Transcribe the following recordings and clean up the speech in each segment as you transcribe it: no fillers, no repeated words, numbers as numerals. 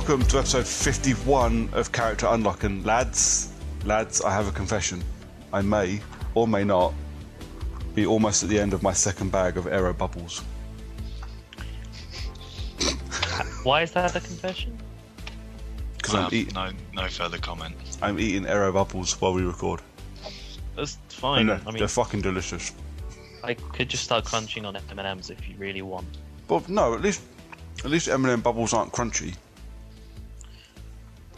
welcome to episode 51 of Character Unlock. And lads, I have a confession. I may, or may not, be almost at the end of my second bag of Aero Bubbles. Why is that a confession? Because I'm eating. No further comment. I'm eating Aero Bubbles while we record. That's fine. I mean, they're fucking delicious. I could just start crunching on M&Ms if you really want. But no, at least M&M Bubbles aren't crunchy.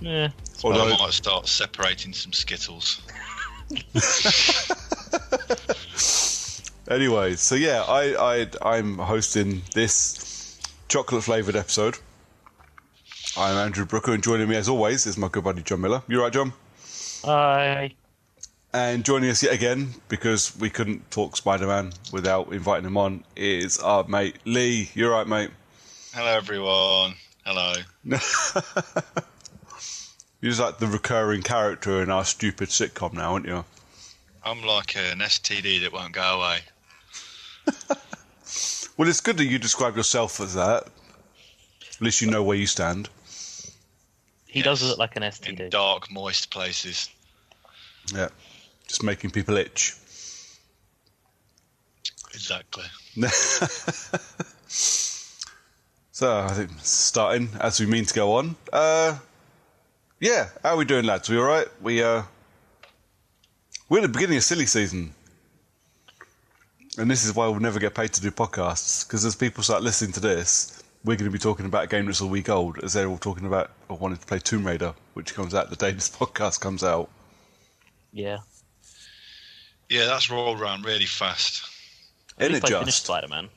Yeah. Although I might start separating some Skittles. Anyway, so yeah, I'm hosting this chocolate-flavoured episode. I'm Andrew Brooker, and joining me as always is my good buddy John Miller. You right, John? Hi. And joining us yet again, because we couldn't talk Spider-Man without inviting him on, is our mate Lee. You right, mate? Hello, everyone. Hello. You're just like the recurring character in our stupid sitcom now, aren't you? I'm like an STD that won't go away. Well, it's good that you describe yourself as that. At least you know where you stand. He does look like an STD. In dark, moist places. Yeah. Just making people itch. Exactly. So, I think starting as we mean to go on. Yeah, how are we doing, lads? We all right? We're at the beginning of silly season. And this is why we'll never get paid to do podcasts. Because as people start listening to this, we're going to be talking about a game that's a week old, as they're all talking about or wanting to play Tomb Raider, which comes out the day this podcast comes out. Yeah. Yeah, that's rolled around really fast. Isn't it I just? finished Spider-Man.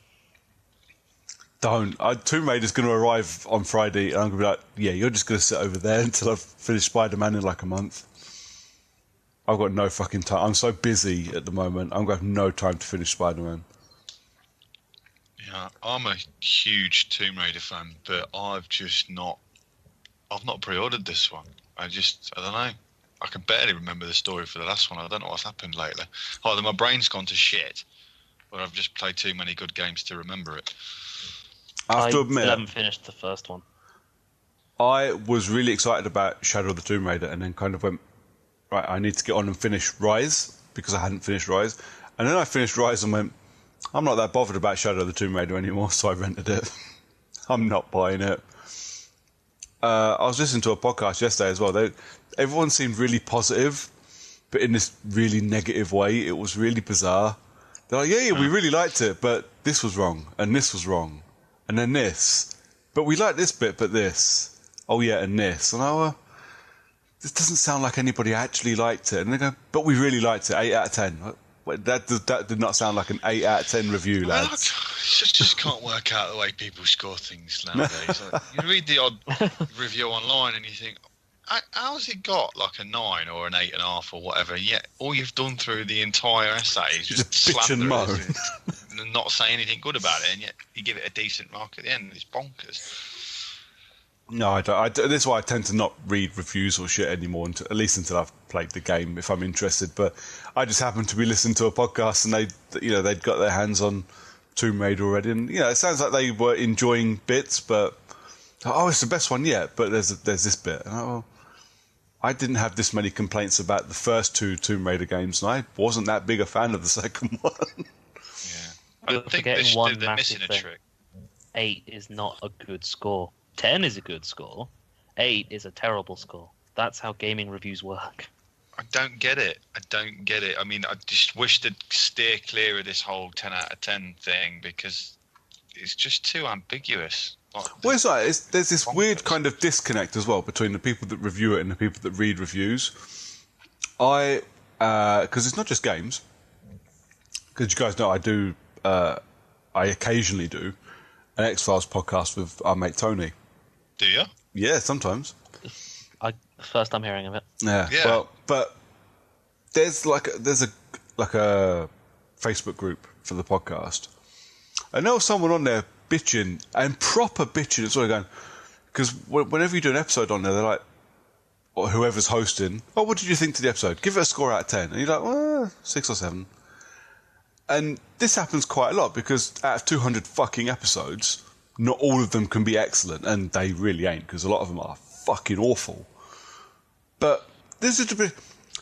Don't. Tomb Raider's going to arrive on Friday, and I'm going to be like, yeah, you're just going to sit over there until I've finished Spider-Man in like a month. I've got no fucking time. I'm so busy at the moment. I'm going to have no time to finish Spider-Man. Yeah, I'm a huge Tomb Raider fan, but I've not pre-ordered this one. I don't know. I can barely remember the story for the last one. I don't know what's happened lately. Either my brain's gone to shit, or I've just played too many good games to remember it. I have to admit, still haven't finished the first one. I was really excited about Shadow of the Tomb Raider, and then kind of went, right, I need to get on and finish Rise, because I hadn't finished Rise. And then I finished Rise and went, I'm not that bothered about Shadow of the Tomb Raider anymore, so I rented it. I'm not buying it. I was listening to a podcast yesterday as well. Everyone seemed really positive, but in this really negative way. It was really bizarre. They're like, yeah, we really liked it, but this was wrong, and this was wrong, and then this. But we like this bit, but this. Oh, yeah, and this. And this doesn't sound like anybody actually liked it. And they go, but we really liked it, 8 out of 10. That did not sound like an 8 out of 10 review, lads. I just can't work out the way people score things nowadays. Like, you read the odd review online and you think, how's it got like a 9 or an 8.5 or whatever? And yet all you've done through the entire essay is just bitch and moan and not say anything good about it, and yet you give it a decent mark at the end. It's bonkers. No, I don't. This is why I tend to not read reviews or shit anymore, at least until I've played the game, if I'm interested. But I just happened to be listening to a podcast, and they'd got their hands on Tomb Raider already, and it sounds like they were enjoying bits, but it's the best one yet. But there's this bit, and I didn't have this many complaints about the first 2 Tomb Raider games, and I wasn't that big a fan of the second one. Yeah, I You're think one they're missing massive a thing. trick. 8 is not a good score. 10 is a good score. 8 is a terrible score. That's how gaming reviews work. I don't get it. I mean, I just wish they'd steer clear of this whole 10 out of 10 thing, because it's just too ambiguous. Well, it's like, there's this weird kind of disconnect as well between the people that review it and the people that read reviews. Because it's not just games. Because you guys know I occasionally do an X-Files podcast with our mate Tony. Do you? Yeah, sometimes. First I'm hearing of it. Yeah. Well, but there's a Facebook group for the podcast. I know someone on there bitching, and proper bitching. It's all going, because whenever you do an episode on there, they're like, or whoever's hosting, what did you think to the episode? Give it a score out of 10. And you're like, well, 6 or 7. And this happens quite a lot, because out of 200 fucking episodes, not all of them can be excellent, and they really ain't, because a lot of them are fucking awful. But this is a bit.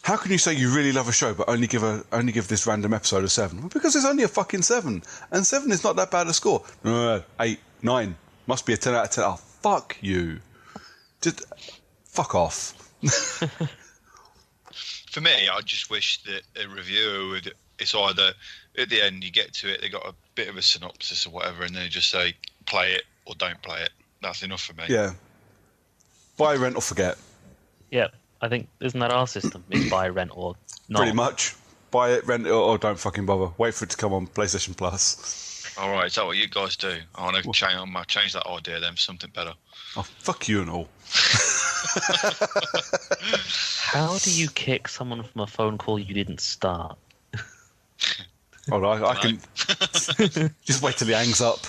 How can you say you really love a show but only give this random episode a 7? Well, because it's only a fucking 7, and 7 is not that bad a score. 8, 9, must be a 10 out of 10. Oh, fuck you. Just fuck off. For me, I just wish that a reviewer would. It's either at the end you get to it, they got a bit of a synopsis or whatever, and they just say play it or don't play it. That's enough for me. Yeah. Buy, rent, or forget. Yeah, I think, isn't that our system? It's buy, rent, or not. Pretty much. Buy it, rent it, or don't fucking bother. Wait for it to come on PlayStation Plus. All right, is that what you guys do? I want to change that idea then, something better. Oh, fuck you and all. How do you kick someone from a phone call you didn't start? Hold on, I can... Just wait till he hangs up.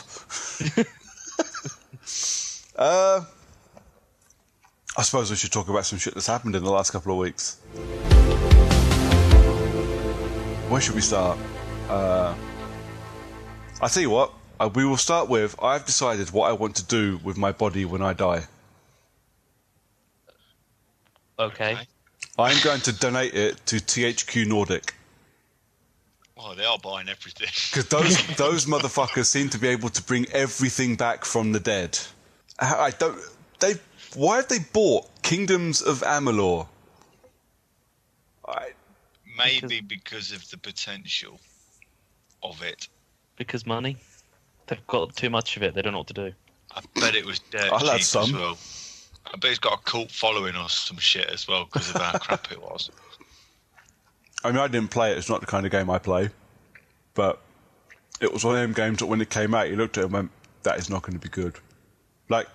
I suppose we should talk about some shit that's happened in the last couple of weeks. Where should we start? I'll tell you what. We will start with, I've decided what I want to do with my body when I die. Okay. I'm going to donate it to THQ Nordic. Oh, they are buying everything. Because those motherfuckers seem to be able to bring everything back from the dead. Why have they bought Kingdoms of Amalur? Maybe because of the potential of it. Because money? They've got too much of it. They don't know what to do. I bet it was dead I'll cheap have some. as well. I bet it's got a cult following or some shit as well because of how crap it was. I mean, I didn't play it. It's not the kind of game I play. But it was one of them games that when it came out, you looked at it and went, that is not going to be good. Like,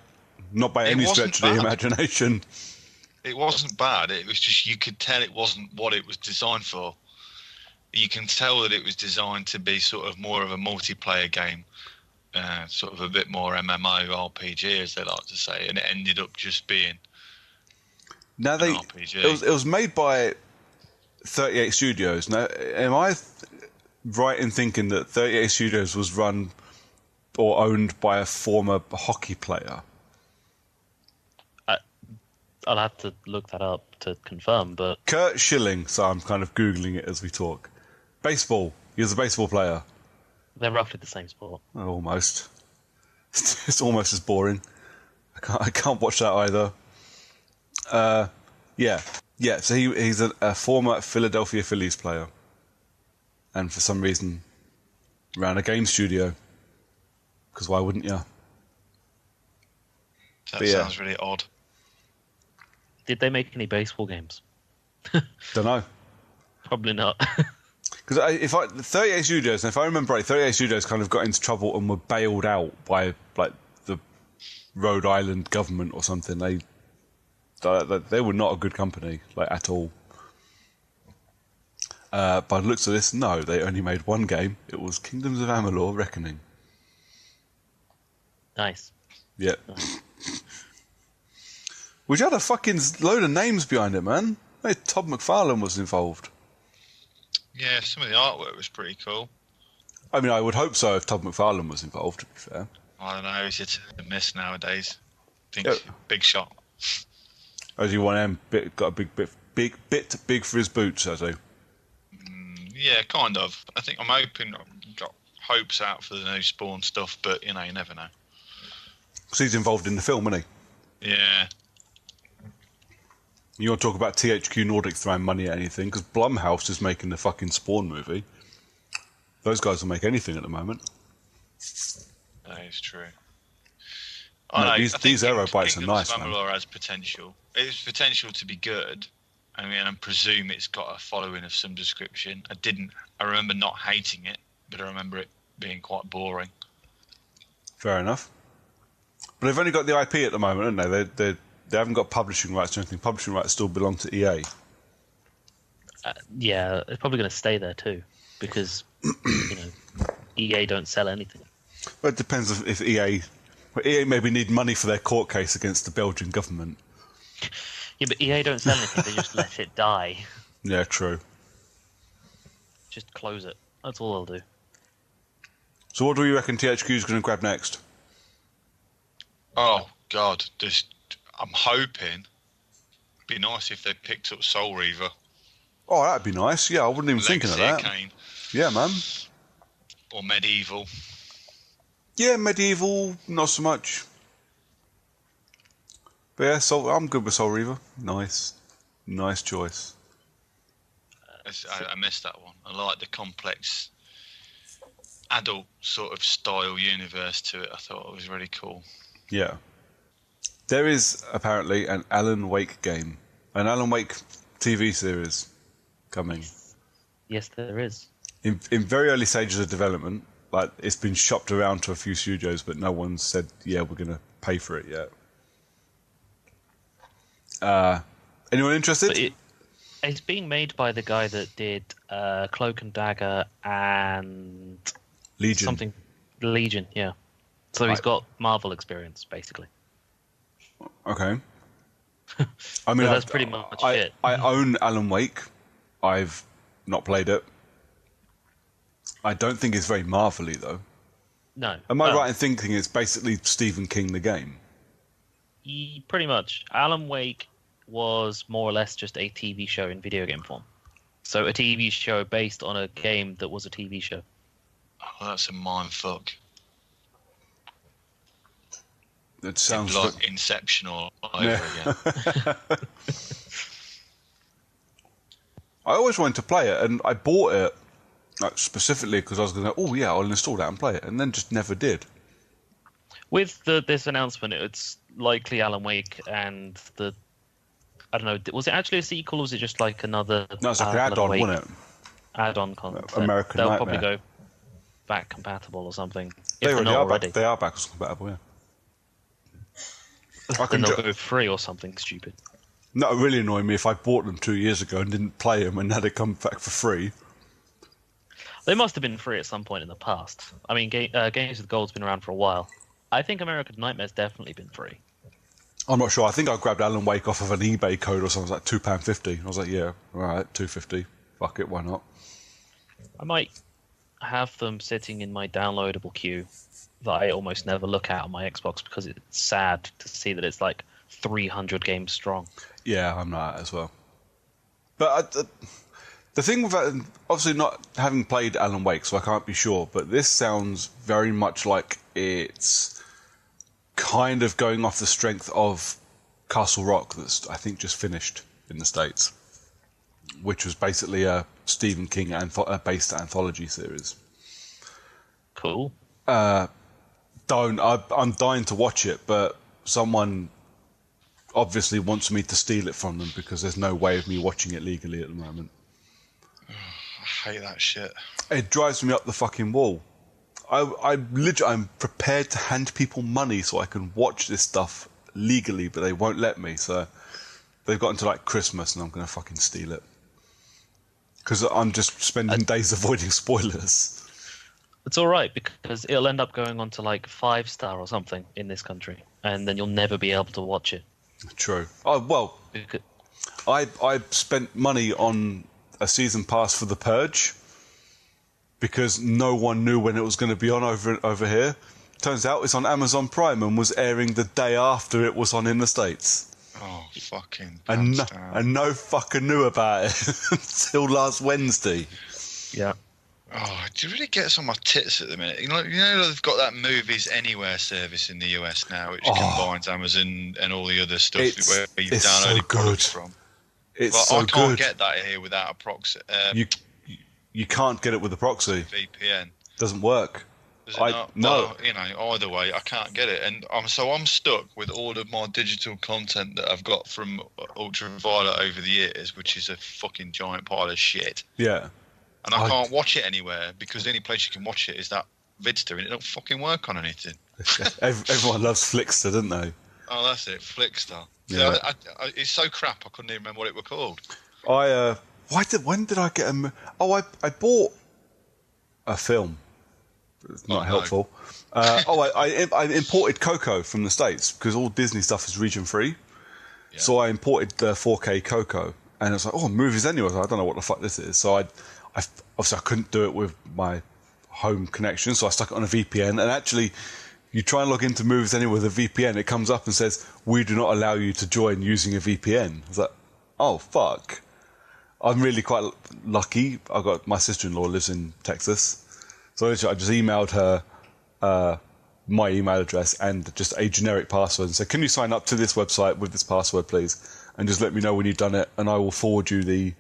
not by any stretch of the imagination. It wasn't bad. It was just, you could tell it wasn't what it was designed for. You can tell that it was designed to be sort of more of a multiplayer game. Sort of a bit more MMO RPG, as they like to say. And it ended up just being an RPG. It was made by 38 Studios. Now, am I right in thinking that 38 Studios was run or owned by a former hockey player? I'll have to look that up to confirm, but... Kurt Schilling, so I'm kind of Googling it as we talk. Baseball. He was a baseball player. They're roughly the same sport. Oh, almost. It's almost as boring. I can't watch that either. Yeah. So he's a former Philadelphia Phillies player, and for some reason ran a game studio. Because why wouldn't you? That sounds really odd. Did they make any baseball games? Don't know. Probably not. Because 38 Studios, and if I remember right, 38 Studios kind of got into trouble and were bailed out by like the Rhode Island government or something. They were not a good company, like at all. By the looks of this, no, they only made one game. It was Kingdoms of Amalur: Reckoning. Nice. Yep. Which had a fucking load of names behind it, man. Like, Todd McFarlane was involved. Yeah, some of the artwork was pretty cool. I mean, I would hope so if Todd McFarlane was involved, to be fair. I don't know, he's a miss nowadays. I think big shot. As you want him, got a big bit for his boots, has he? Yeah, kind of. I think I'm hoping, got hopes out for the new Spawn stuff, but you never know. Because he's involved in the film, isn't he? Yeah. You want to talk about THQ Nordic throwing money at anything? Because Blumhouse is making the fucking Spawn movie. Those guys will make anything at the moment. That is true. These arrow bites are nice, man. Amalur has potential. It has potential to be good. I mean, I presume it's got a following of some description. I remember not hating it, but I remember it being quite boring. Fair enough. But they've only got the IP at the moment, haven't they? They haven't got publishing rights or anything. Publishing rights still belong to EA. Yeah, it's probably going to stay there too, because EA don't sell anything. Well, it depends if EA maybe need money for their court case against the Belgian government. Yeah, but EA don't sell anything; they just let it die. Yeah, true. Just close it. That's all they'll do. So, what do you reckon THQ is going to grab next? Oh God, I'm hoping. It'd be nice if they picked up Soul Reaver. Oh, that'd be nice. Yeah, I wasn't even thinking of that. Arcane. Yeah, man. Or Medieval. Yeah, Medieval, not so much. But yeah, I'm good with Soul Reaver. Nice choice. I missed that one. I like the complex adult sort of style universe to it. I thought it was really cool. Yeah. There is apparently an Alan Wake game, an Alan Wake TV series coming. Yes, there is. In very early stages of development. Like, it's been shopped around to a few studios, but no one said, yeah, we're going to pay for it yet. Anyone interested? But it's being made by the guy that did Cloak and Dagger and Legion. Legion, yeah. So he's got Marvel experience, basically. Okay. I mean, so that's pretty much it. I own Alan Wake. I've not played it. I don't think it's very Marvel-y, though. No. Am I right in thinking it's basically Stephen King the game? Pretty much. Alan Wake was more or less just a TV show in video game form. So a TV show based on a game that was a TV show. Oh, that's a mindfuck. It sounds like Inception all over again. I always wanted to play it, and I bought it specifically because I was going to, oh yeah, I'll install that and play it, and then just never did. With this announcement, it's likely Alan Wake and the... I don't know, was it actually a sequel or was it just like another... No, it's like an add-on, wasn't it? Add-on content. American They'll Nightmare. probably go back compatible or something. They are backwards compatible, yeah. Then they'll go free or something stupid. That would really annoy me if I bought them 2 years ago and didn't play them and now they come back for free. They must have been free at some point in the past. I mean, Games with Gold's been around for a while. I think American Nightmare's definitely been free. I'm not sure. I think I grabbed Alan Wake off of an eBay code or something. It was like £2.50. I was like, yeah, all right, £2.50. Fuck it, why not? I might have them sitting in my downloadable queue that I almost never look at on my Xbox because it's sad to see that it's like 300 games strong. Yeah, I'm not as well. But the thing with that, obviously not having played Alan Wake, so I can't be sure, but this sounds very much like it's kind of going off the strength of Castle Rock that's, I think, just finished in the States, which was basically a Stephen King based anthology series. Cool. I'm dying to watch it, but someone obviously wants me to steal it from them because there's no way of me watching it legally at the moment. I hate that shit. It drives me up the fucking wall. I'm prepared to hand people money so I can watch this stuff legally, but they won't let me. So they've got until like Christmas, and I'm going to fucking steal it because I'm just spending days avoiding spoilers. It's all right because it'll end up going on to like 5-star or something in this country, and then you'll never be able to watch it. True. Oh well, I spent money on a season pass for the Purge because no one knew when it was going to be on over here. Turns out it's on Amazon Prime and was airing the day after it was on in the States. Oh, fucking and no fucker knew about it until last Wednesday. Yeah. Oh, it really gets on my tits at the minute. You know, they've got that Movies Anywhere service in the US now, which combines Amazon and all the other stuff where you download products from. I can't get that here without a proxy. You can't get it with a proxy. VPN Doesn't work. Does it not? No. Well, either way, I can't get it, and I'm stuck with all of my digital content that I've got from Ultraviolet over the years, which is a fucking giant pile of shit. Yeah. And I can't watch it anywhere because the only place you can watch it is that Vidster, and it don't fucking work on anything. Everyone loves Flickster, don't they? Oh, that's it, Flickster. Yeah. So it's so crap, I couldn't even remember what it was called. When did I get I bought a film. It's not helpful. I imported Coco from the States because all Disney stuff is region free. Yeah. So I imported the 4K Coco, and I was like, Movies Anywhere. I don't know what the fuck this is. So I obviously I couldn't do it with my home connection, so I stuck it on a VPN, and actually You try and log into Movies Anywhere with a VPN, it comes up and says, we do not allow you to join using a VPN. I was like, oh, fuck. I'm really quite lucky. I've got my sister-in-law lives in Texas. So I just emailed her my email address and just a generic password and said, can you sign up to this website with this password, please? And just let me know when you've done it, and I will forward you the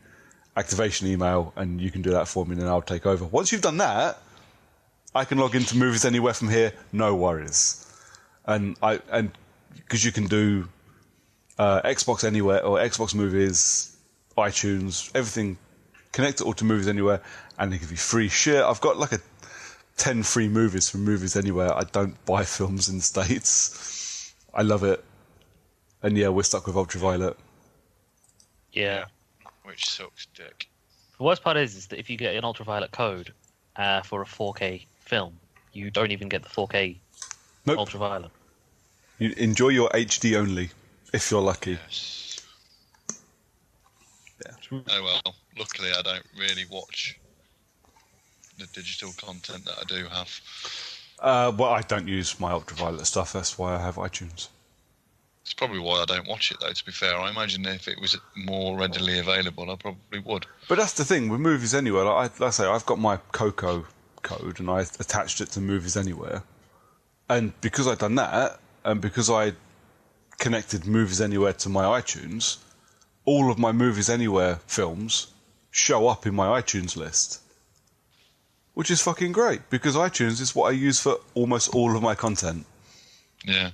activation email, and you can do that for me, and then I'll take over. Once you've done that, I can log into Movies Anywhere from here, no worries. And because you can do Xbox Anywhere or Xbox Movies, iTunes, everything, connect it all to Movies Anywhere, and they give you free shit. I've got like 10 free movies from Movies Anywhere. I don't buy films in the States. I love it. And yeah, we're stuck with Ultraviolet. Yeah. Which sucks dick. The worst part is that if you get an Ultraviolet code for a 4K film, you don't even get the 4K Ultraviolet. You enjoy your HD only, if you're lucky. Yes. Yeah. Oh well, luckily I don't really watch the digital content that I do have. Well, I don't use my Ultraviolet stuff, that's why I have iTunes. It's probably why I don't watch it, though, to be fair. I imagine if it was more readily available, I probably would. But that's the thing, with Movies Anywhere, like I say, I've got my Coco code, and I attached it to Movies Anywhere. And because I'd done that, and because I connected Movies Anywhere to my iTunes, all of my Movies Anywhere films show up in my iTunes list. Which is fucking great, because iTunes is what I use for almost all of my content. Yeah.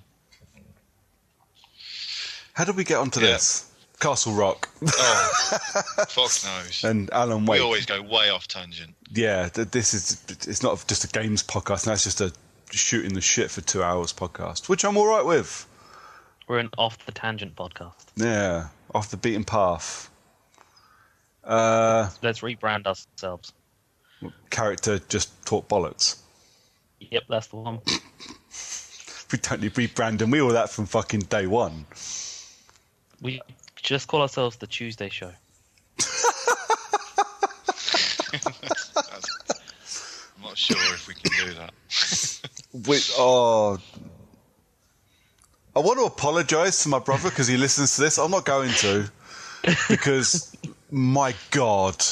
How did we get onto this? Castle Rock. Oh, fuck knows. And Alan Wake. We always go way off tangent. Yeah, it's not just a games podcast, now it's just a shooting the shit for 2 hours podcast, which I'm alright with. We're an off the tangent podcast. Yeah, off the beaten path. Let's rebrand ourselves. Character just talk bollocks. Yep, that's the one. We don't need rebranding. We were that from fucking day one. We just call ourselves the Tuesday Show. I'm not sure if we can do that. I want to apologise to my brother because he listens to this. I'm not going to, because my God,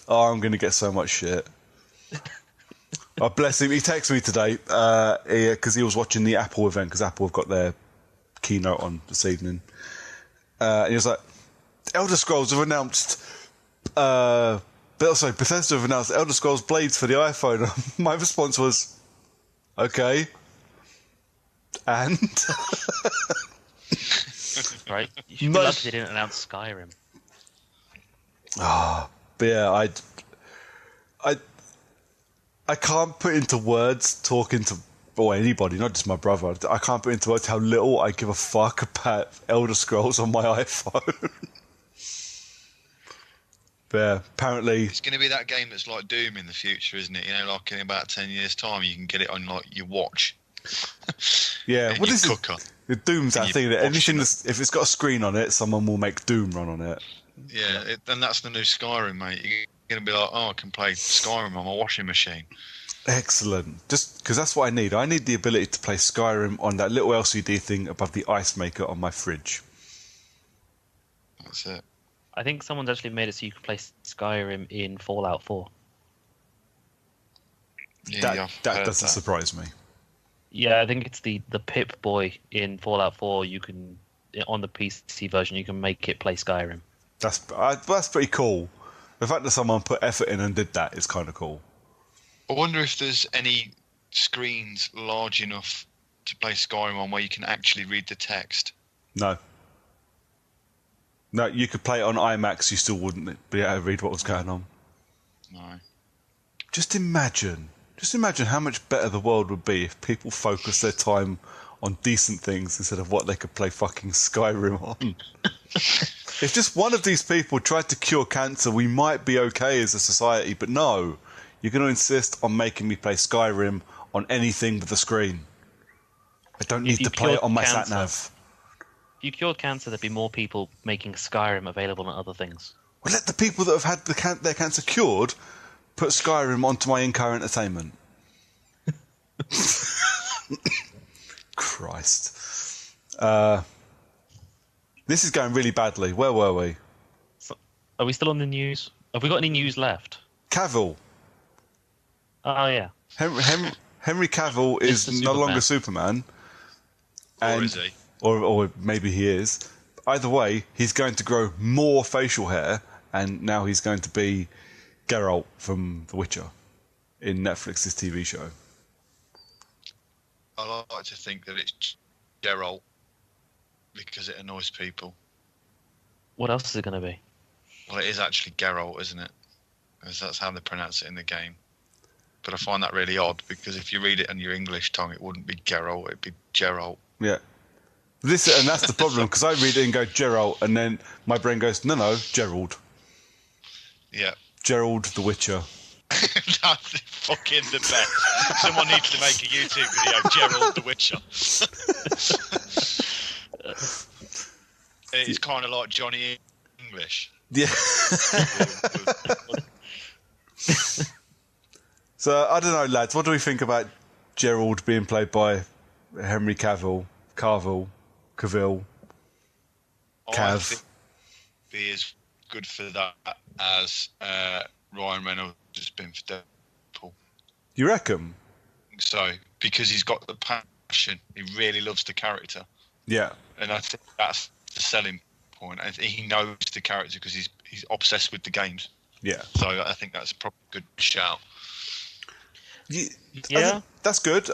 I'm going to get so much shit. Oh, bless him. He texted me today because he was watching the Apple event, because Apple have got their keynote on this evening. And he was like, Elder Scrolls have announced... Bethesda have announced Elder Scrolls Blades for the iPhone. My response was, okay. And? Right. You should be lucky they didn't announce Skyrim. But yeah, I can't put into words talking to anybody, not just my brother. I can't put into words how little I give a fuck about Elder Scrolls on my iPhone. But yeah, apparently it's going to be that game that's like Doom in the future, isn't it? You know, like in about 10 years' time, you can get it on like your watch. Yeah, what is it? The Doom's that thing that anything if it's got a screen on it, someone will make Doom run on it. Yeah, and that's the new Skyrim, mate. You're going to be like, oh, I can play Skyrim on my washing machine. Excellent. Just because that's what I need. I need the ability to play Skyrim on that little LCD thing above the ice maker on my fridge. That's it. I think someone's actually made it so you can play Skyrim in Fallout 4. Yeah, that doesn't surprise me. Yeah, I think it's the Pip Boy in Fallout 4. You can, on the PC version, you can make it play Skyrim. That's pretty cool. The fact that someone put effort in and did that is kind of cool. I wonder if there's any screens large enough to play Skyrim on where you can actually read the text. No, you could play it on IMAX, you still wouldn't be able to read what was going on. No. Just imagine how much better the world would be if people focused their time on decent things instead of what they could play fucking Skyrim on. If just one of these people tried to cure cancer, we might be okay as a society, but no. You're going to insist on making me play Skyrim on anything with a screen. I don't need to play it on my sat-nav. If you cured cancer, there'd be more people making Skyrim available on other things. Well, let the people that have had their cancer cured put Skyrim onto my in-car entertainment. Christ. This is going really badly. Where were we? Are we still on the news? Have we got any news left? Cavill. Oh, yeah. Henry Cavill is no longer Superman. Or is he? Or maybe he is. Either way, he's going to grow more facial hair, and now he's going to be Geralt from The Witcher in Netflix's TV show. I like to think that it's Geralt because it annoys people. What else is it going to be? Well, it is actually Geralt, isn't it? Because that's how they pronounce it in the game. But I find that really odd because if you read it in your English tongue, it wouldn't be Geralt, it'd be Geralt. Yeah. And that's the problem, because I read it and go Geralt, and then my brain goes, no, Gerald. Yeah. Gerald the Witcher. That's fucking the best. Someone needs to make a YouTube video, Gerald the Witcher. It's kind of like Johnny English. Yeah. So, I don't know, lads, what do we think about Gerald being played by Henry Cavill? Cavill. I think he is good for that as Ryan Reynolds has been for Deadpool. You reckon? So, because he's got the passion, he really loves the character. Yeah. And I think that's the selling point. I think he knows the character because he's obsessed with the games. Yeah. So I think that's probably a good shout. Yeah. That's good.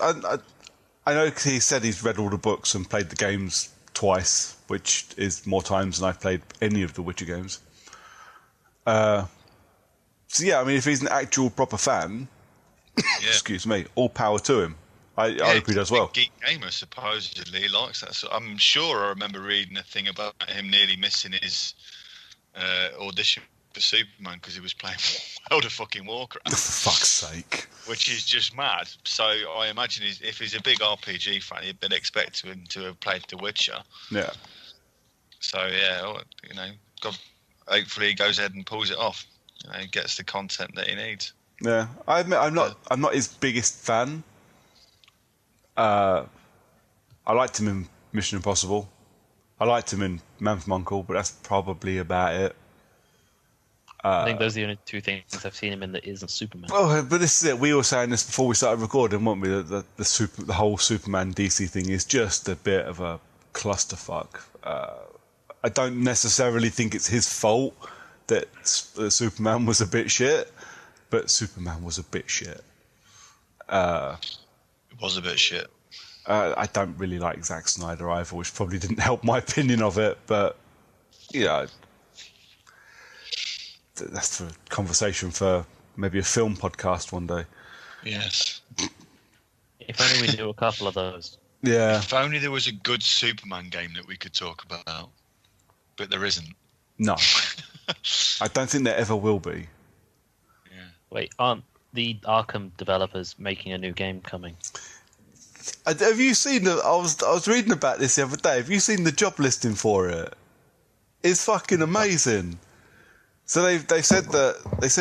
I know he said he's read all the books and played the games twice, which is more times than I've played any of the Witcher games. So yeah, I mean, if he's an actual proper fan, excuse me, all power to him. I hope he does well. Geek gamer supposedly likes that. So I'm sure I remember reading a thing about him nearly missing his audition for Superman because he was playing World of fucking Warcraft. For fuck's sake. Which is just mad. So I imagine if he's a big RPG fan, he'd been expecting him to have played The Witcher. Yeah. So yeah, hopefully he goes ahead and pulls it off. Gets the content that he needs. Yeah, I admit I'm not his biggest fan. I liked him in Mission Impossible. I liked him in Man from U.N.C.L.E., but that's probably about it. I think those are the only two things I've seen him in that isn't Superman. Oh, but this is it. We were saying this before we started recording, weren't we? The whole Superman DC thing is just a bit of a clusterfuck. I don't necessarily think it's his fault that Superman was a bit shit, but Superman was a bit shit. It was a bit shit. I don't really like Zack Snyder either, which probably didn't help my opinion of it, but that's for a conversation for maybe a film podcast one day. Yes. If only we do a couple of those. Yeah. If only there was a good Superman game that we could talk about, but there isn't. No. I don't think there ever will be. Yeah. Wait, aren't the Arkham developers making a new game coming? Have you seen I was reading about this the other day. Have you seen the job listing for it? It's fucking amazing. So they said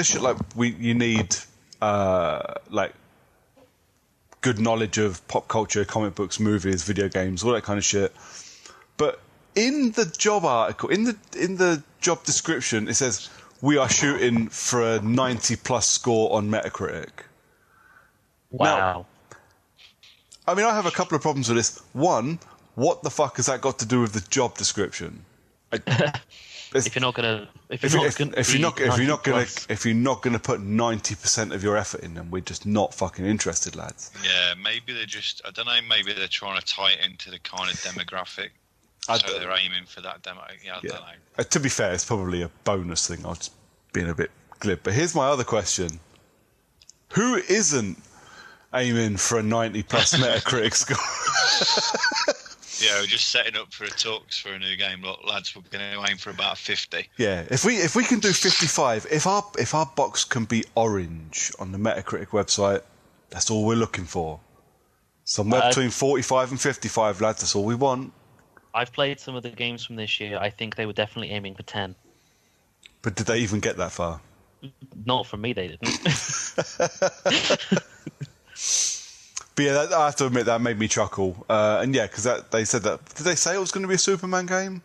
shit like you need like good knowledge of pop culture, comic books, movies, video games, all that kind of shit. But in the job article, in the job description, it says we are shooting for a 90+ score on Metacritic. Wow. Now, I mean, I have a couple of problems with this. One, what the fuck has that got to do with the job description? If you're not gonna put 90% of your effort in, then we're just not fucking interested, lads. Yeah, maybe they're just, I don't know, maybe they're trying to tie it into the kind of demographic. So they're aiming for that demo. Yeah, I don't know. To be fair, it's probably a bonus thing. I was just being a bit glib. But here's my other question. Who isn't aiming for a 90+ Metacritic score? Yeah, we're just setting up for talks for a new game. Look, lads, we're going to aim for about 50. Yeah, if we can do 55, if our box can be orange on the Metacritic website, that's all we're looking for. Somewhere between 45 and 55, lads. That's all we want. I've played some of the games from this year. I think they were definitely aiming for 10. But did they even get that far? Not from me, they didn't. But yeah, I have to admit that made me chuckle. And yeah, because they said that. Did they say it was going to be a Superman game?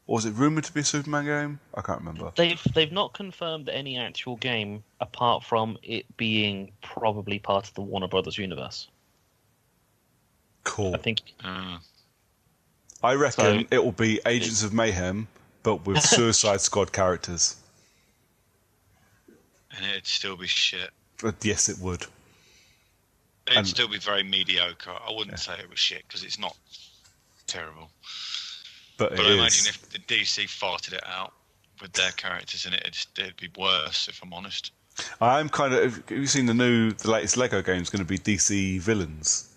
Or was it rumoured to be a Superman game? I can't remember. They've not confirmed any actual game apart from it being probably part of the Warner Brothers universe. Cool. I think. I reckon it will be Agents of Mayhem, but with Suicide Squad characters. And it'd still be shit. But yes, it would. It'd still be very mediocre. I wouldn't say it was shit because it's not terrible. But I imagine if the DC farted it out with their characters in it, it'd be worse, if I'm honest. I'm kind of... Have you seen the latest Lego game is going to be DC Villains?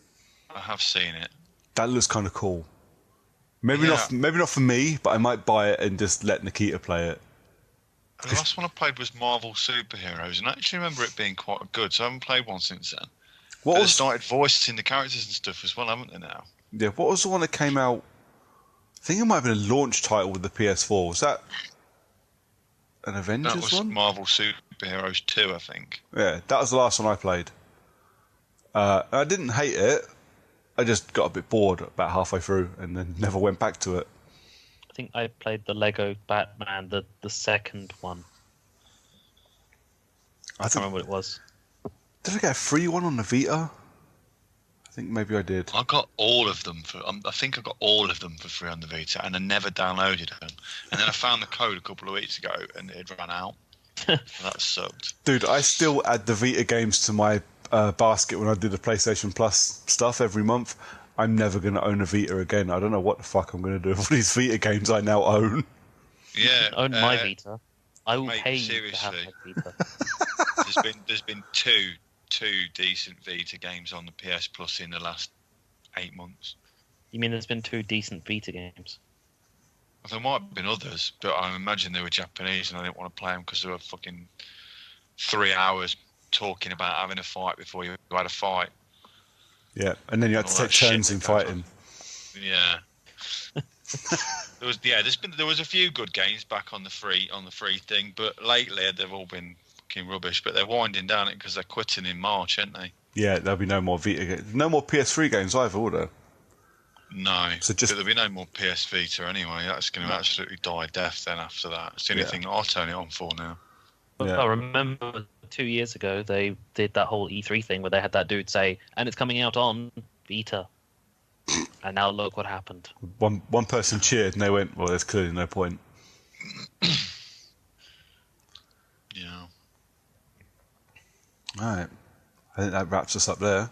I have seen it. That looks kind of cool. Maybe not for me, but I might buy it and just let Nikita play it. The last one I played was Marvel Superheroes, and I actually remember it being quite good, so I haven't played one since then. They started voicing the characters and stuff as well, haven't they now? Yeah, what was the one that came out... I think it might have been a launch title with the PS4. Was that an Avengers one? That was Marvel Superheroes 2, I think. Yeah, that was the last one I played. I didn't hate it. I just got a bit bored about halfway through and then never went back to it. I think I played the Lego Batman, the second one. I can't remember what it was. Did I get a free one on the Vita? I think maybe I did. I got all of them I think I got all of them for free on the Vita, and I never downloaded them. And then I found the code a couple of weeks ago, and it had run out. That sucked. Dude, I still add the Vita games to my basket when I do the PlayStation Plus stuff every month. I'm never going to own a Vita again. I don't know what the fuck I'm going to do with all these Vita games I now own. Yeah, own my Vita. I will mate, pay you seriously. to have my Vita. There's been two decent Vita games on the PS Plus in the last 8 months. You mean there's been 2 decent Vita games? There might have been others, but I imagine they were Japanese and I didn't want to play them because they were fucking 3 hours talking about having a fight before you had a fight. Yeah, and then you had to take turns in fighting. Yeah. There was a few good games back on the free thing, but lately they've all been fucking rubbish. But they're winding down it because they're quitting in March, aren't they? Yeah, there'll be no more Vita games, no more PS3 games either, will there? No, so there'll be no more PS Vita anyway. That's going to absolutely die a death then after that. It's the only thing that I'll turn it on for now. Yeah. I remember 2 years ago they did that whole E3 thing where they had that dude say, and it's coming out on Vita. And now look what happened. One person cheered and they went, well, there's clearly no point. Yeah. Alright. I think that wraps us up there.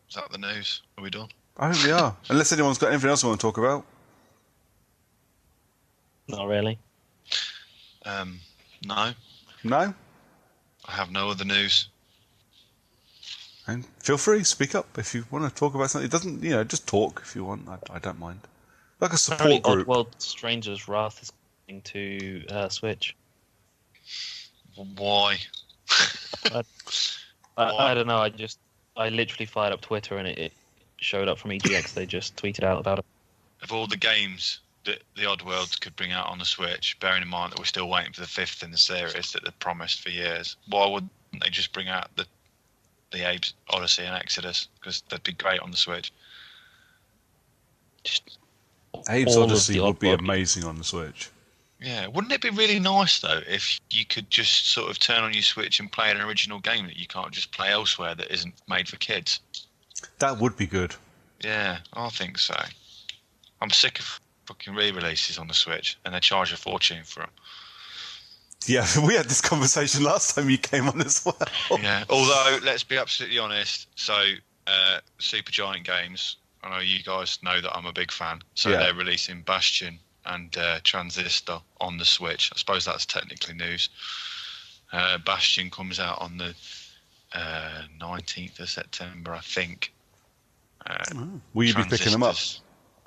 Is that the news? Are we done? I think we are. Unless anyone's got anything else they want to talk about. Not really. No. No? I have no other news. And feel free, speak up if you want to talk about something. It doesn't, just talk if you want. I don't mind. Like a support group. Oddworld Stranger's Wrath is coming to Switch. Why? I don't know. I literally fired up Twitter and it showed up from EGX. They just tweeted out about it. Of all the games that the Oddworlds could bring out on the Switch, bearing in mind that we're still waiting for the 5th in the series that they've promised for years, why wouldn't they just bring out the Abe's Odyssey and Exodus? Because they'd be great on the Switch. Abe's Odyssey would be amazing on the Switch. Yeah, wouldn't it be really nice though if you could just sort of turn on your Switch and play an original game that you can't just play elsewhere that isn't made for kids? That would be good. Yeah, I think so. I'm sick of fucking re-releases on the Switch, and they charge a fortune for them. Yeah, we had this conversation last time you came on as well. Yeah, although, let's be absolutely honest, so Supergiant Games, I know you guys know that I'm a big fan, so they're releasing Bastion and Transistor on the Switch. I suppose that's technically news. Bastion comes out on the 19th of September, I think. Will you be picking them up?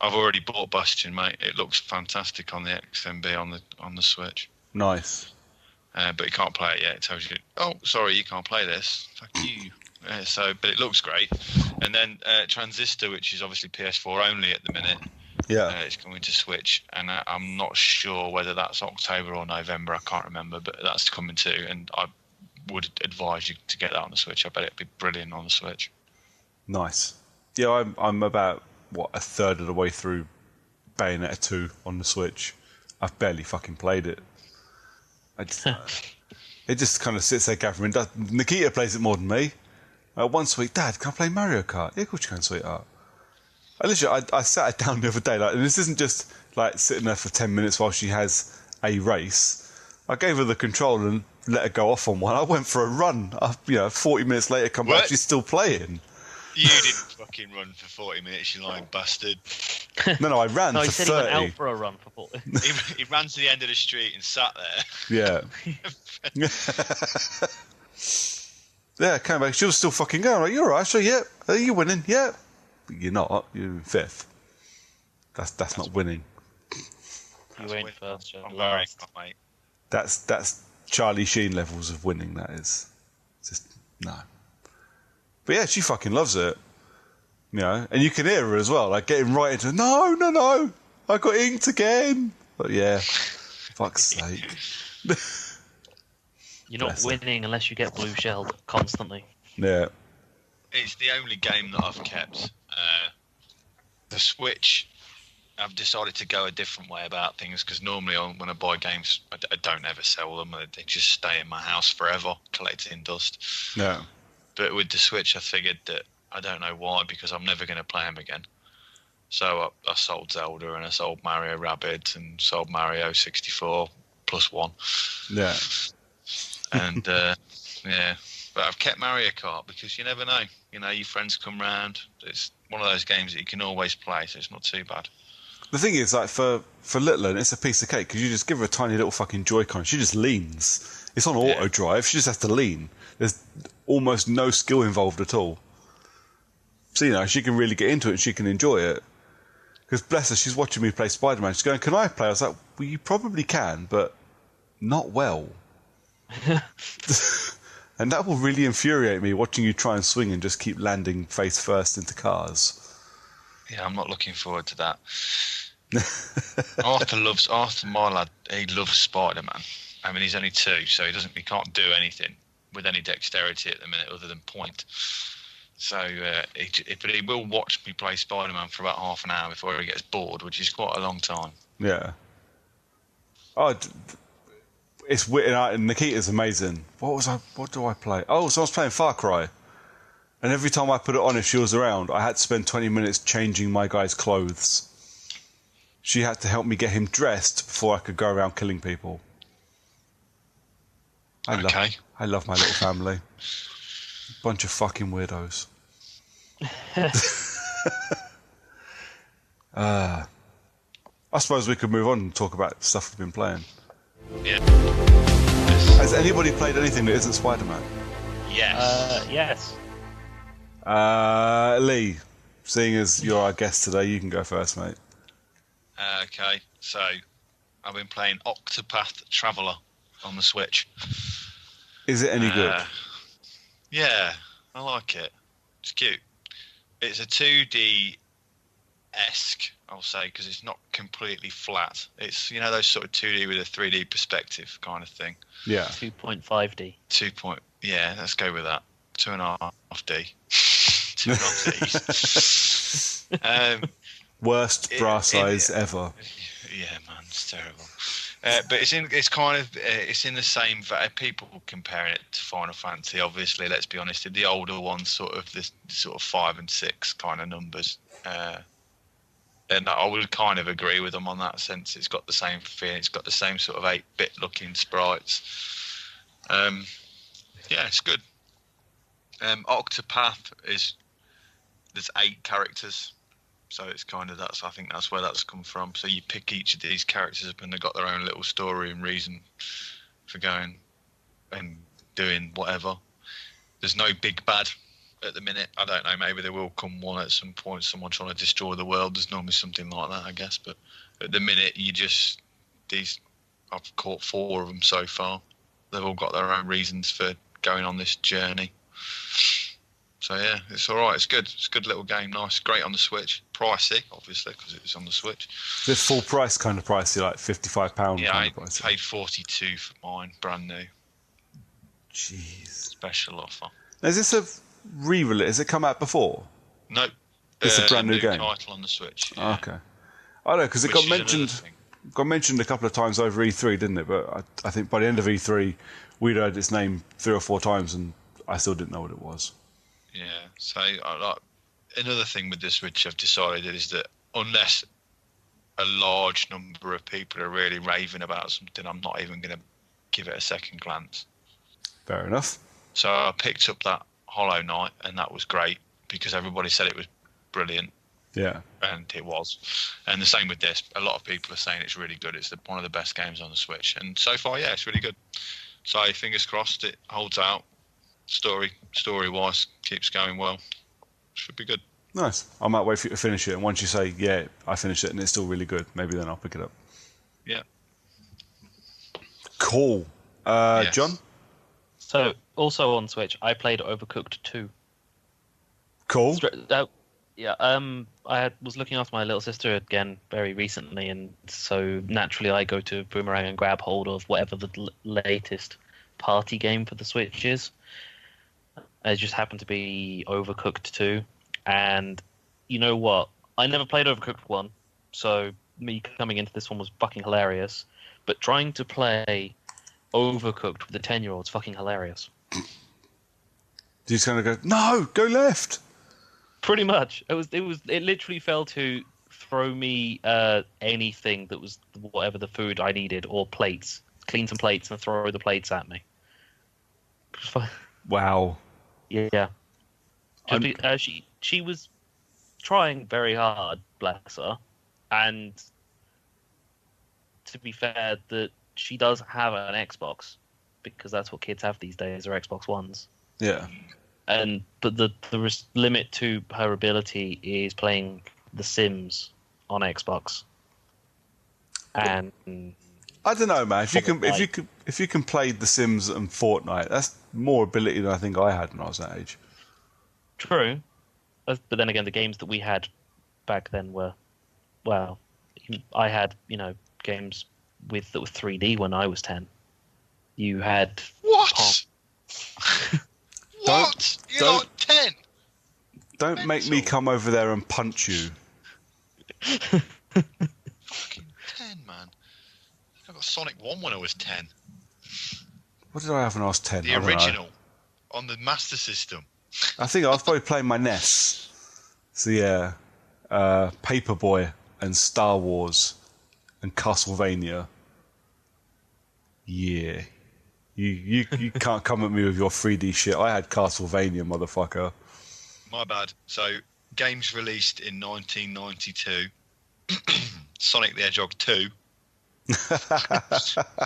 I've already bought Bastion, mate. It looks fantastic on the XMB on the Switch. Nice. But you can't play it yet. It tells you, oh, sorry, you can't play this. Fuck you. But it looks great. And then Transistor, which is obviously PS4 only at the minute. Yeah. It's coming to Switch, and I'm not sure whether that's October or November. I can't remember, but that's coming too. And I would advise you to get that on the Switch. I bet it'd be brilliant on the Switch. Nice. Yeah, I'm about, a third of the way through Bayonetta 2 on the Switch. I've barely fucking played it. It just kind of sits there gathering. Nikita plays it more than me. Once a week, Dad, can I play Mario Kart? Yeah, of course you can, sweetheart. I sat her down the other day, and this isn't just like sitting there for 10 minutes while she has a race. I gave her the controller and let her go off on one. I went for a run. 40 minutes later, come back, she's still playing. You didn't fucking run for 40 minutes, you lying bastard. No, I ran for 30. He said he went out for a run for 40. He ran to the end of the street and sat there. Yeah. Yeah, I came back. She was still fucking going. I'm like, you're all right. So, yeah, are you winning? Yeah. But you're not. You're in fifth. That's not winning. You win first, I'm very mate. That's Charlie Sheen levels of winning, that is. It's just, no. But yeah, she fucking loves it. And you can hear her as well, like getting right into, no, I got inked again. But yeah, fuck's sake. You're not winning unless you get blue shelled constantly. Yeah. It's the only game that I've kept. The Switch, I've decided to go a different way about things because normally when I buy games, I don't ever sell them. They just stay in my house forever, collecting dust. Yeah. But with the Switch, I figured that I don't know why, because I'm never going to play them again. So I sold Zelda and I sold Mario Rabbids and sold Mario 64 plus one. Yeah. And yeah, but I've kept Mario Kart because you never know. Your friends come round. It's one of those games that you can always play, so it's not too bad. The thing is, like for Littleton, it's a piece of cake because you just give her a tiny little fucking Joy-Con. She just leans. It's on auto drive. She just has to lean. There's almost no skill involved at all. So she can really get into it and she can enjoy it. Because bless her, she's watching me play Spider-Man. She's going, "Can I play?" I was like, "Well, you probably can, but not well." And that will really infuriate me, watching you try and swing and just keep landing face first into cars. Yeah, I'm not looking forward to that. Arthur, my lad, he loves Spider-Man. I mean, he's only 2, so he can't do anything with any dexterity at the minute other than point. So, but he will watch me play Spider-Man for about half an hour before he gets bored, which is quite a long time. Yeah. Oh, it's weird. And Nikita's amazing. What do I play? Oh, so I was playing Far Cry. And every time I put it on, if she was around, I had to spend 20 minutes changing my guy's clothes. She had to help me get him dressed before I could go around killing people. I love my little family. Bunch of fucking weirdos. I suppose we could move on and talk about stuff we've been playing. Yeah. Has anybody played anything that isn't Spider-Man? Yes. Yes. Lee, seeing as you're our guest today, you can go first, mate. Okay, so I've been playing Octopath Traveler on the Switch. Is it any good? Yeah, I like it. It's cute. It's a 2D-esque, I'll say, because it's not completely flat. It's, those sort of 2D with a 3D perspective kind of thing. Yeah. 2.5D. Yeah, let's go with that. 2.5D. 2.5D. Worst brass eyes ever. Yeah, man, it's terrible. But it's in the same. People comparing it to Final Fantasy. Obviously, let's be honest. The older ones, sort of 5 and 6 kind of numbers, and I would kind of agree with them on that sense. It's got the same feel. It's got the same sort of 8-bit looking sprites. Yeah, it's good. Octopath there's 8 characters. So it's kind of I think that's where that's come from. So you pick each of these characters up and they've got their own little story and reason for going and doing whatever. There's no big bad at the minute. I don't know, maybe there will come one at some point, someone trying to destroy the world. There's normally something like that, I guess. But at the minute, I've caught 4 of them so far. They've all got their own reasons for going on this journey. So yeah, it's all right. It's good. It's a good little game. Nice, great on the Switch. Pricey, obviously, because it's on the Switch. Is it full price kind of pricey, like £55? Yeah, kind I of paid 42 for mine, brand new. Jeez. Special offer. Now, is this a re-release? Has it come out before? No. It's a brand new game. Title on the Switch. Yeah. Okay. I know, because it got mentioned a couple of times over E3, didn't it? But I think by the end of E3, we'd heard its name 3 or 4 times, and I still didn't know what it was. Yeah. So another thing with the Switch I've decided is that unless a large number of people are really raving about something, I'm not even going to give it a second glance. Fair enough. So I picked up that Hollow Knight, and that was great because everybody said it was brilliant. Yeah. And it was. And the same with this. A lot of people are saying it's really good. It's one of the best games on the Switch. And so far, yeah, it's really good. So fingers crossed it holds out. Story-wise, keeps going well. Should be good. Nice. I might wait for you to finish it. And once you say, yeah, I finished it and it's still really good, maybe then I'll pick it up. Yeah. Cool. Yes. John? So, also on Switch, I played Overcooked 2. Cool. I was looking after my little sister again very recently, and so naturally I go to Boomerang and grab hold of whatever the latest party game for the Switch is. It just happened to be Overcooked 2, and you know what? I never played Overcooked 1, so me coming into this one was fucking hilarious, but trying to play Overcooked with a 10-year-old is fucking hilarious. You just kind of go, no, go left! Pretty much. It literally fell to throw me anything that was whatever the food I needed, or plates. Clean some plates and throw the plates at me. Wow. Yeah. She was trying very hard, bless her. And to be fair, that she does have an Xbox, because that's what kids have these days, are Xbox Ones. Yeah. But the limit to her ability is playing The Sims on Xbox. And I don't know, man. If you can play The Sims and Fortnite, that's more ability than I think I had when I was that age. True, but then again, the games that we had back then were, well, I had games that were 3D when I was 10. You had what? What? You're not 10? Don't make me come over there and punch you. Fucking 10, man. I got Sonic 1 when I was 10. What did I have when I was 10? The original. On the Master System. I think I was probably playing my NES. So yeah. Paperboy and Star Wars and Castlevania. Yeah. You can't come at me with your 3D shit. I had Castlevania, motherfucker. My bad. So, games released in 1992. Sonic the Hedgehog 2.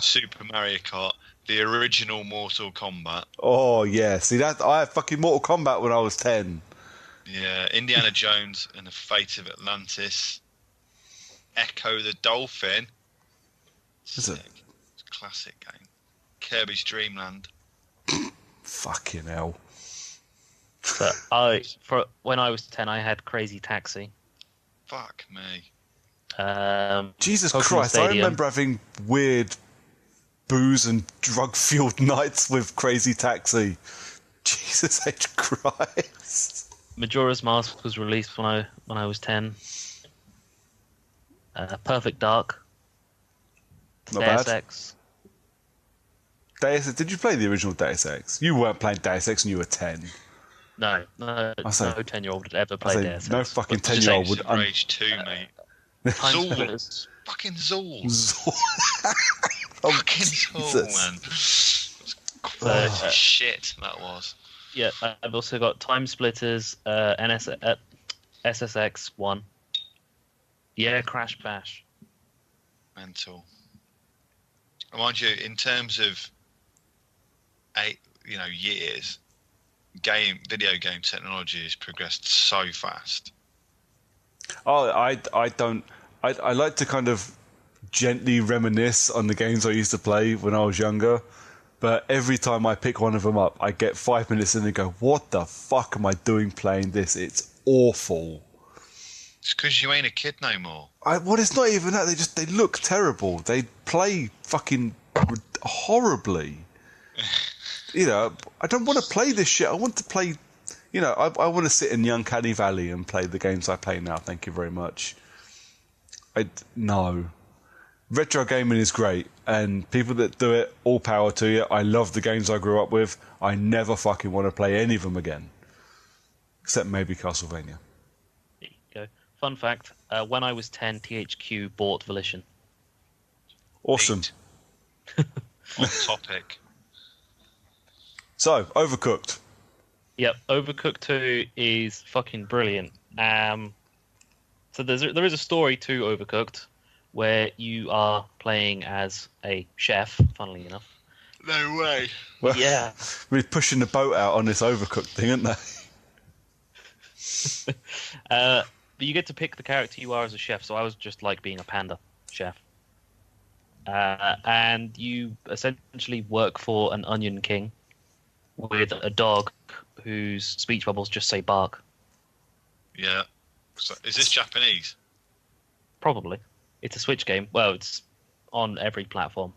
Super Mario Kart. The original Mortal Kombat. Oh, yeah. See, I had fucking Mortal Kombat when I was 10. Yeah. Indiana Jones and the Fate of Atlantis. Echo the Dolphin. It's a classic game. Kirby's Dream Land. Fucking hell. But when I was 10, I had Crazy Taxi. Fuck me. Jesus Pokemon Christ, Stadium. I remember having weird booze and drug-fueled nights with Crazy Taxi. Jesus H. Christ. Majora's Mask was released when I was 10. Perfect Dark. Not Deus bad. Ex. Did you play the original Deus Ex? You weren't playing Deus Ex when you were 10. No 10-year-old would ever play Deus Ex. No fucking 10-year-old would... Rage 2, mate. Zool. Fucking Zool. Fucking Zool, man. Shit, that was. Yeah, I've also got Time Splitters, SSX 1. Yeah, Crash Bash. Mental. Mind you, in terms of years, video game technology has progressed so fast. Oh, I like to kind of gently reminisce on the games I used to play when I was younger, but every time I pick one of them up, I get 5 minutes in and go, what the fuck am I doing playing this? It's awful. It's because you ain't a kid no more. Well, it's not even that. They look terrible. They play fucking horribly. I don't want to play this shit. I want to play, I want to sit in the uncanny valley and play the games I play now. Thank you very much. No. Retro gaming is great, and people that do it, all power to you. I love the games I grew up with. I never fucking want to play any of them again. Except maybe Castlevania. There you go. Fun fact, when I was 10, THQ bought Volition. Awesome. On topic. So, Overcooked. Yep, Overcooked 2 is fucking brilliant. So there is a story to Overcooked where you are playing as a chef, funnily enough. No way. Well, Yeah. We're pushing the boat out on this Overcooked thing, aren't they? But you get to pick the character you are as a chef, so I was just like being a panda chef. And you essentially work for an onion king with a dog whose speech bubbles just say bark. Yeah. So, is this Japanese? Probably. It's a Switch game. Well, it's on every platform.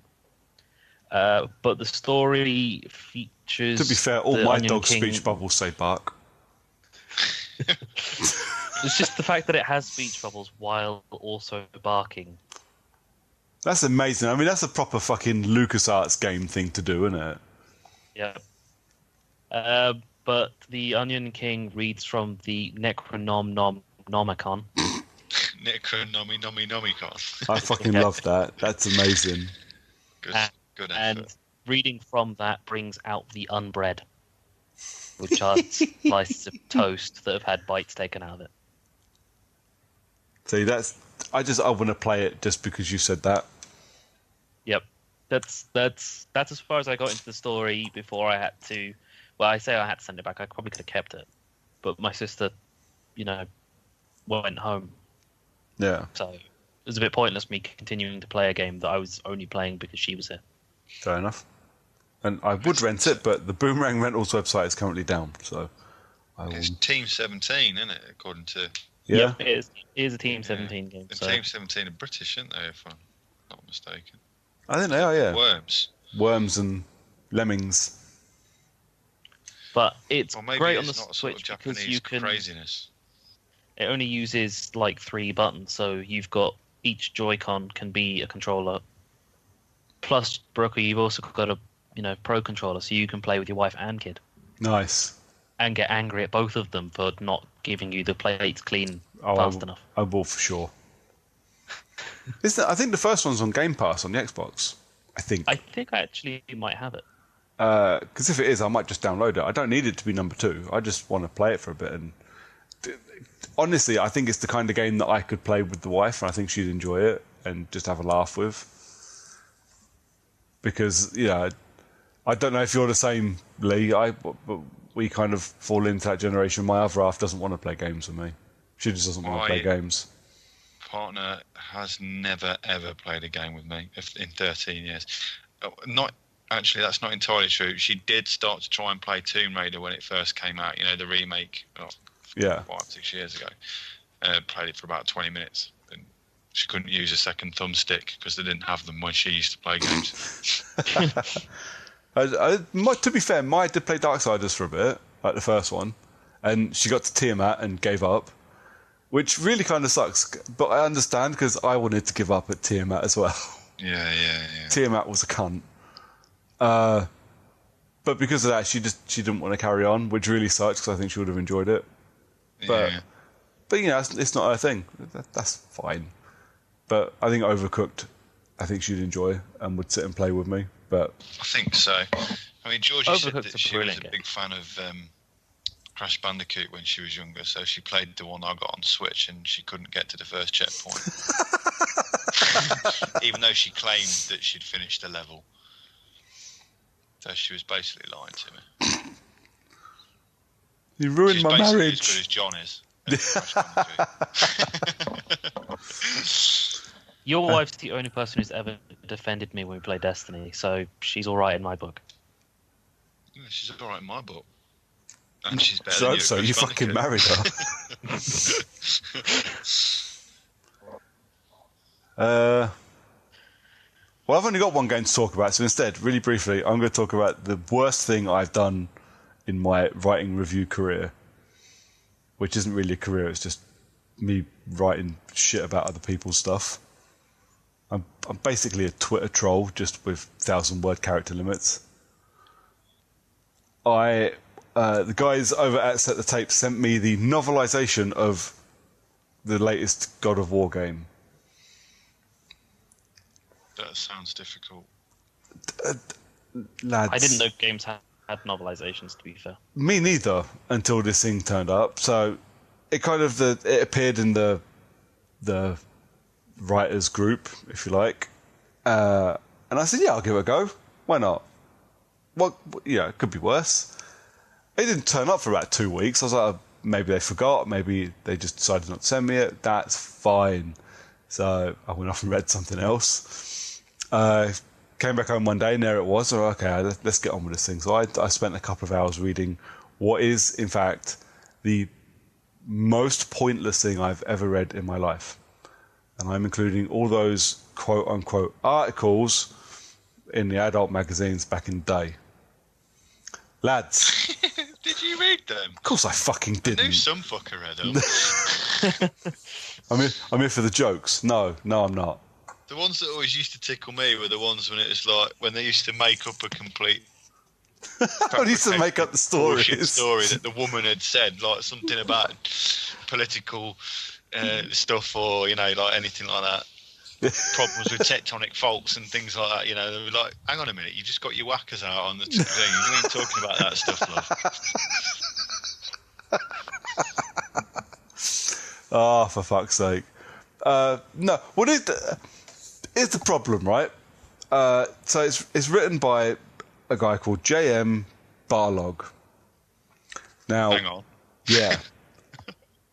But the story features... To be fair, all the my Onion dog's King. speech bubbles say bark. It's just the fact that it has speech bubbles while also barking. That's amazing. I mean, that's a proper fucking LucasArts game thing to do, isn't it? Yeah. But the Onion King reads from the Necronomicon. Necronomicon. I fucking love that. That's amazing. Good effort. And reading from that brings out the unbread, which are slices of toast that have had bites taken out of it. See, I want to play it just because you said that. Yep. That's as far as I got into the story before I had to... Well, I say I had to send it back. I probably could have kept it. But my sister, went home. Yeah. So it was a bit pointless me continuing to play a game that I was only playing because she was here. Fair enough. And I would rent it, but the Boomerang Rentals website is currently down, so I will... It's Team 17, isn't it? According to... Yeah? Yep, it is a Team 17 game. And So. Team 17 are British, aren't they, if I'm not mistaken? I think they are, yeah. Worms. Worms and lemmings. But it's Or maybe great it's on the not Switch sort of because Japanese you can... craziness. It only uses like 3 buttons, so you've got each Joy-Con can be a controller. Plus, Brooker, you've also got a Pro controller, so you can play with your wife and kid, Nice. and get angry at both of them for not giving you the plates clean Oh, fast enough. I will for sure. I think the first one's on Game Pass on the Xbox. I think. I think I actually might have it. Because if it is, I might just download it. I don't need it to be number 2. I just want to play it for a bit. And honestly, I think it's the kind of game that I could play with the wife, and I think she'd enjoy it and just have a laugh with. Because I don't know if you're the same, Lee. We kind of fall into that generation. My other half doesn't want to play games with me. She just doesn't want to play games. Partner has never ever played a game with me in 13 years. Not actually, that's not entirely true. She did start to try and play Tomb Raider when it first came out. The remake. 5-6 years ago. Played it for about 20 minutes. And she couldn't use a second thumbstick because they didn't have them when she used to play games. To be fair, Maya did play Darksiders for a bit, like the first one, and she got to Tiamat and gave up, which really kind of sucks. But I understand because I wanted to give up at Tiamat as well. Yeah. Tiamat was a cunt. But because of that, she didn't want to carry on, which really sucks because I think she would have enjoyed it. But it's not her thing. That's fine. But I think Overcooked, I think she'd enjoy and would sit and play with me. But I think so. I mean, Georgie said Overcooked's that a she was a brilliant big fan of Crash Bandicoot when she was younger, so she played the one I got on Switch and she couldn't get to the first checkpoint. Even though she claimed that she'd finished the level. So she was basically lying to me. You ruined my marriage. She's as good as John is. Your wife's the only person who's ever defended me when we play Destiny, so she's all right in my book. Yeah, she's all right in my book. And she's better than you. So you fucking married her. Well, I've only got one game to talk about, so instead, really briefly, I'm going to talk about the worst thing I've done in my writing review career, which isn't really a career. It's just me writing shit about other people's stuff. I'm basically a Twitter troll, just with 1,000-word character limits. The guys over at Set the Tape sent me the novelization of the latest God of War game. That sounds difficult. Lads, I didn't know games had novelizations, to be fair. Me neither, until this thing turned up. So it kind of it appeared in the writers group, if you like, and I said, yeah, I'll give it a go. Why not? Well, yeah, it could be worse. It didn't turn up for about 2 weeks. I was like, maybe they forgot, maybe they just decided not to send me it. That's fine. So I went off and read something else. Came back home one day and there it was. So okay, let's get on with this thing. So I spent a couple of hours reading what is, in fact, the most pointless thing I've ever read in my life. And I'm including all those quote-unquote articles in the adult magazines back in the day. Lads. Did you read them? Of course I fucking didn't. I knew some fucker read them. I'm here for the jokes. No, I'm not. The ones that always used to tickle me were the ones when it was like, when they used to make up a complete... I used to make up the stories. Story that the woman had said, like something about political stuff or, like anything like that. Problems with tectonic faults and things like that, they were like, hang on a minute, you just got your whackers out on the thing. You ain't talking about that stuff, love. Oh, for fuck's sake. No, what is the problem, right? So it's written by a guy called J.M. Barlog. Now, hang on. Yeah.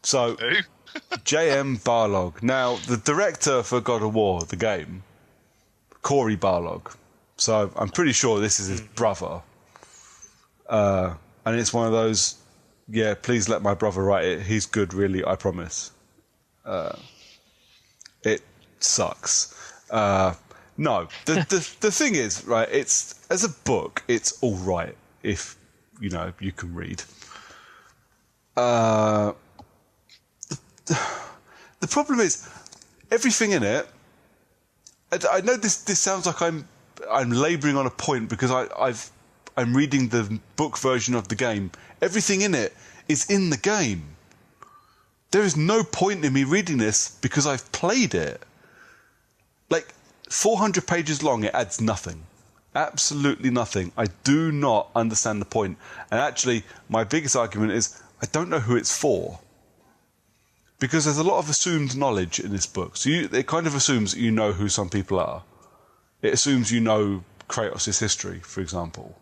So, Who? J.M. Barlog. Now, the director for God of War, the game, Corey Barlog. So I'm pretty sure this is his brother. And it's one of those, yeah, please let my brother write it. He's good, really, I promise. It sucks. No, the thing is, right, it's, as a book, it's all right if, you can read. The problem is, everything in it, I know this sounds like I'm labouring on a point because I'm reading the book version of the game. Everything in it is in the game. There is no point in me reading this because I've played it. Like, 400 pages long, it adds nothing. Absolutely nothing. I do not understand the point. And actually, my biggest argument is, I don't know who it's for. Because there's a lot of assumed knowledge in this book. So it kind of assumes you know who some people are. It assumes you know Kratos' history, for example.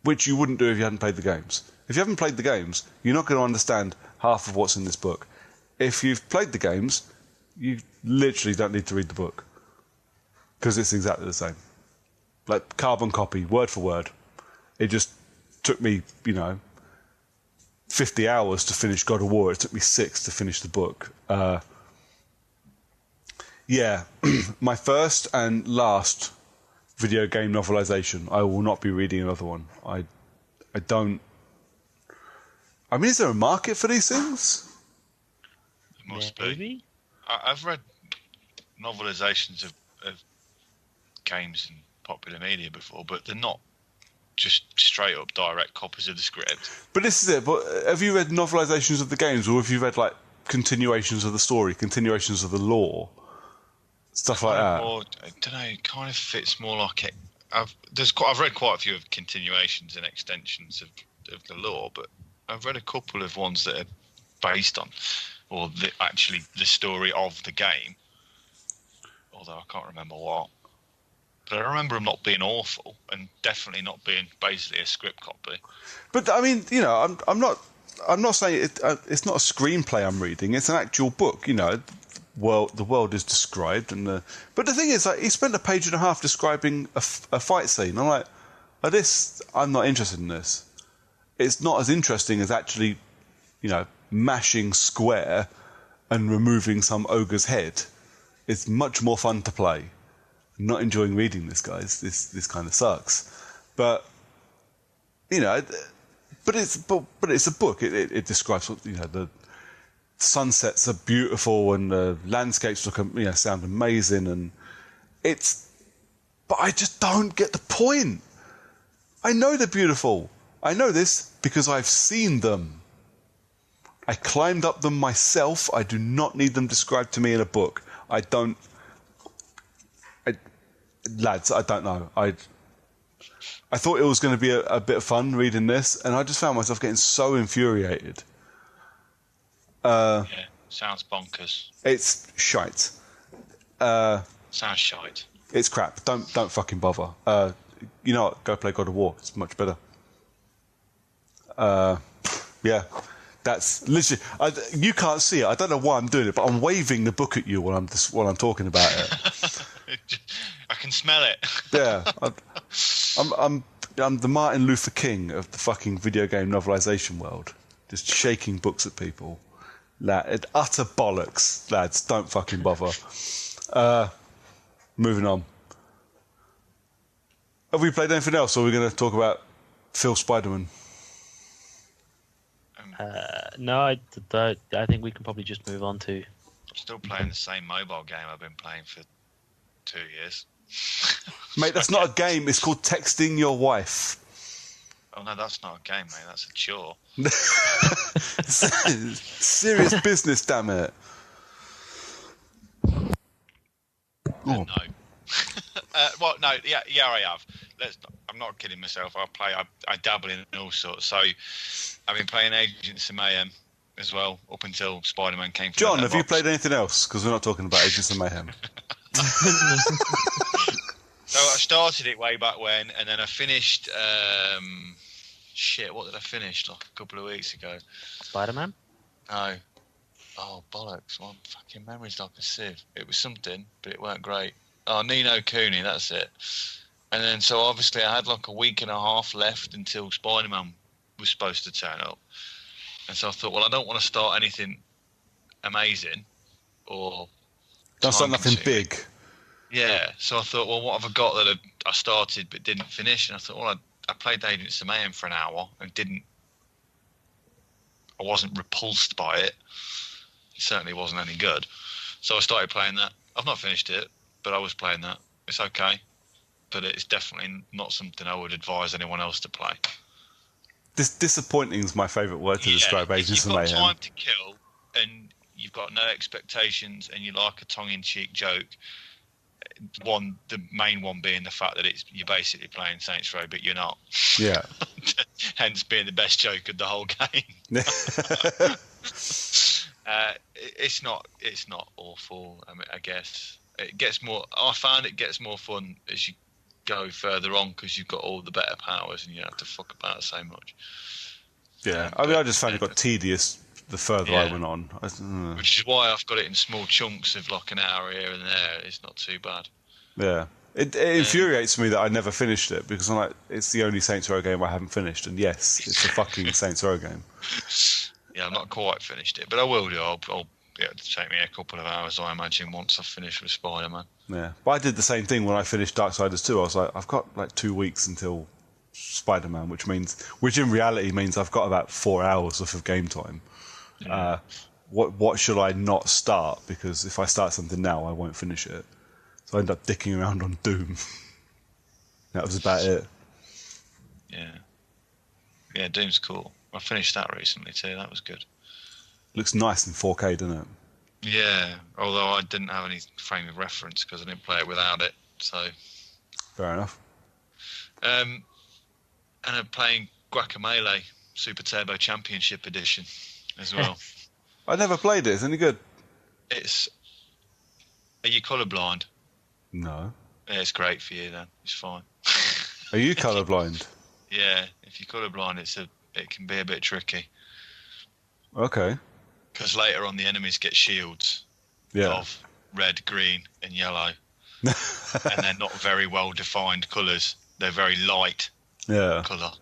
Which you wouldn't do if you hadn't played the games. If you haven't played the games, you're not going to understand half of what's in this book. If you've played the games, you literally don't need to read the book. Because it's exactly the same. Like, carbon copy, word for word. It just took me, 50 hours to finish God of War. It took me 6 to finish the book. Yeah, my first and last video game novelization. I will not be reading another one. I don't... I mean, is there a market for these things? There must Maybe? be. I've read novelizations of games in popular media before, but they're not just straight up direct copies of the script. But this is it. But have you read novelizations of the games, or have you read like continuations of the story, continuations of the lore, stuff like that? More, I don't know. It kind of fits more like it. I've read quite a few of continuations and extensions of the lore, but I've read a couple of ones that are based on, or actually the story of the game. Although I can't remember what. But I remember them not being awful, and definitely not being basically a script copy. But I mean, I'm not saying it's not a screenplay I'm reading. It's an actual book. The world is described, but the thing is, like, he spent a page and a half describing a fight scene. I'm like, I'm not interested in this. It's not as interesting as actually, mashing square and removing some ogre's head. It's much more fun to play. I'm not enjoying reading this, guys. This kind of sucks. But, but it's a book. It describes, you know, the sunsets are beautiful and the landscapes look, you know, sound amazing, and but I just don't get the point. I know they're beautiful. I know this because I've seen them. I climbed up them myself. I do not need them described to me in a book. Lads, I don't know. I thought it was going to be a bit of fun reading this, and I just found myself getting so infuriated. Yeah, sounds bonkers. It's shite. Sounds shite. It's crap. Don't fucking bother. You know what? Go play God of War. It's much better. Yeah. That's literally. You can't see it. I don't know why I'm doing it, but I'm waving the book at you while I'm talking about it. I can smell it. Yeah, I'm the Martin Luther King of the fucking video game novelization world, just shaking books at people. Utter bollocks, lads. Don't fucking bother. Moving on. Have we played anything else, or are we going to talk about Phil Spider-Man? No, I think we can probably just move on to. I'm still playing the same mobile game I've been playing for 2 years. Mate, that's not a game. It's called texting your wife. Oh no, that's not a game, mate. That's a chore. Serious business, damn it. No. Well, no, yeah, I have. I'm not kidding myself. I dabble in all sorts. So I've been playing Agents of Mayhem as well up until Spider-Man came. John, have you played anything else? Because we're not talking about Agents of Mayhem. So I started it way back when, and then I finished. What did I finish like a couple of weeks ago? Spider-Man? No. Oh bollocks! My fucking memory's like a sieve. It was something, but it weren't great. Oh, Nino Cooney, that's it. And then, so obviously I had like a week and a half left until Spider-Man was supposed to turn up. And so I thought, well, I don't want to start anything amazing or... Don't start nothing big. Yeah, so I thought, well, what have I got that I started but didn't finish? And I thought, well, I played Agents of Mayhem for an hour and I wasn't repulsed by it. It certainly wasn't any good. So I started playing that. I've not finished it, but I was playing that. It's okay, but it's definitely not something I would advise anyone else to play. Disappointing is my favourite word to describe Agents of Mayhem. If you've got time to kill and you've got no expectations and you like a tongue-in-cheek joke, the main one being the fact that you're basically playing Saints Row, but you're not. Yeah. Hence being the best joke of the whole game. It's not awful. I mean, I guess it gets more. I found it gets more fun as you go further on because you've got all the better powers and you don't have to fuck about so much. Yeah, I mean, I just found it got tedious the further I went on. Which is why I've got it in small chunks of like an hour here and there. It's not too bad. Yeah. It infuriates me that I never finished it because I'm like, it's the only Saints Row game I haven't finished, and yes, it's a fucking Saints Row game. Yeah, I've not quite finished it, but I will do. It'll take me a couple of hours, I imagine, once I've finished with Spider-Man. Yeah, but I did the same thing when I finished Darksiders 2. I was like, I've got like 2 weeks until Spider-Man, which in reality means I've got about 4 hours worth of game time. Yeah. What should I not start? Because if I start something now, I won't finish it. So I end up dicking around on Doom. That was about it. Yeah, Doom's cool. I finished that recently too. That was good. Looks nice in 4K, doesn't it? Yeah, although I didn't have any frame of reference because I didn't play it without it. So fair enough. And I'm playing Guacamelee Super Turbo Championship Edition as well. I never played it. Is it any good? Are you colourblind? No. Yeah, it's great for you then. It's fine. Are you colourblind? Yeah, if you're colourblind, it can be a bit tricky. Okay. Because later on, the enemies get shields of red, green, and yellow, and they're not very well defined colours. They're very light colour.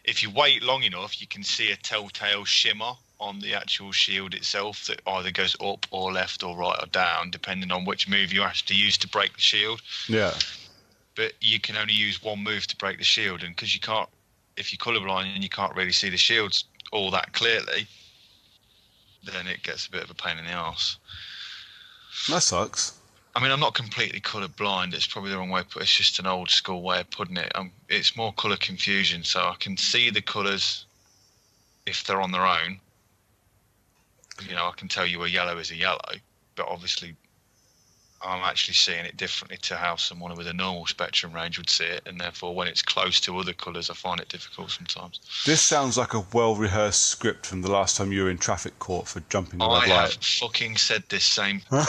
If you wait long enough, you can see a telltale shimmer on the actual shield itself that either goes up or left or right or down, depending on which move you have to use to break the shield. Yeah. But you can only use one move to break the shield, and because you can't if you're colourblind and you can't really see the shields all that clearly, then it gets a bit of a pain in the arse. That sucks. I mean, I'm not completely colour blind. It's probably the wrong way to put it. It's just an old school way of putting it. It's more colour confusion. So I can see the colours if they're on their own. You know, I can tell you a yellow is a yellow, but obviously I'm actually seeing it differently to how someone with a normal spectrum range would see it, and therefore when it's close to other colours I find it difficult sometimes. This sounds like a well-rehearsed script from the last time you were in traffic court for jumping a red light. I have fucking said this same line,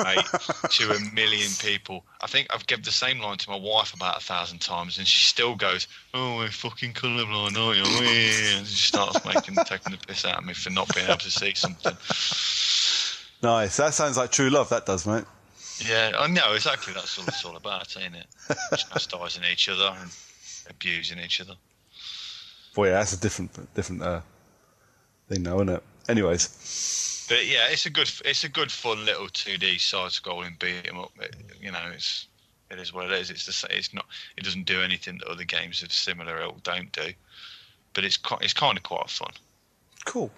mate, to a million people. I think I've given the same line to my wife about 1,000 times, and she still goes, "Oh, we're fucking colourblind, aren't you?" And she starts taking the piss out of me for not being able to see something. Nice. That sounds like true love, that does, mate. Yeah, I know, exactly. That's what it's all about, ain't it? Chastising each other and abusing each other. Boy, yeah, that's a different thing now, isn't it? Anyways. But yeah, it's a good fun little 2D side-scrolling beat 'em up. It is what it is. It doesn't do anything that other games of similar ilk don't do. But it's kind of quite fun. Cool.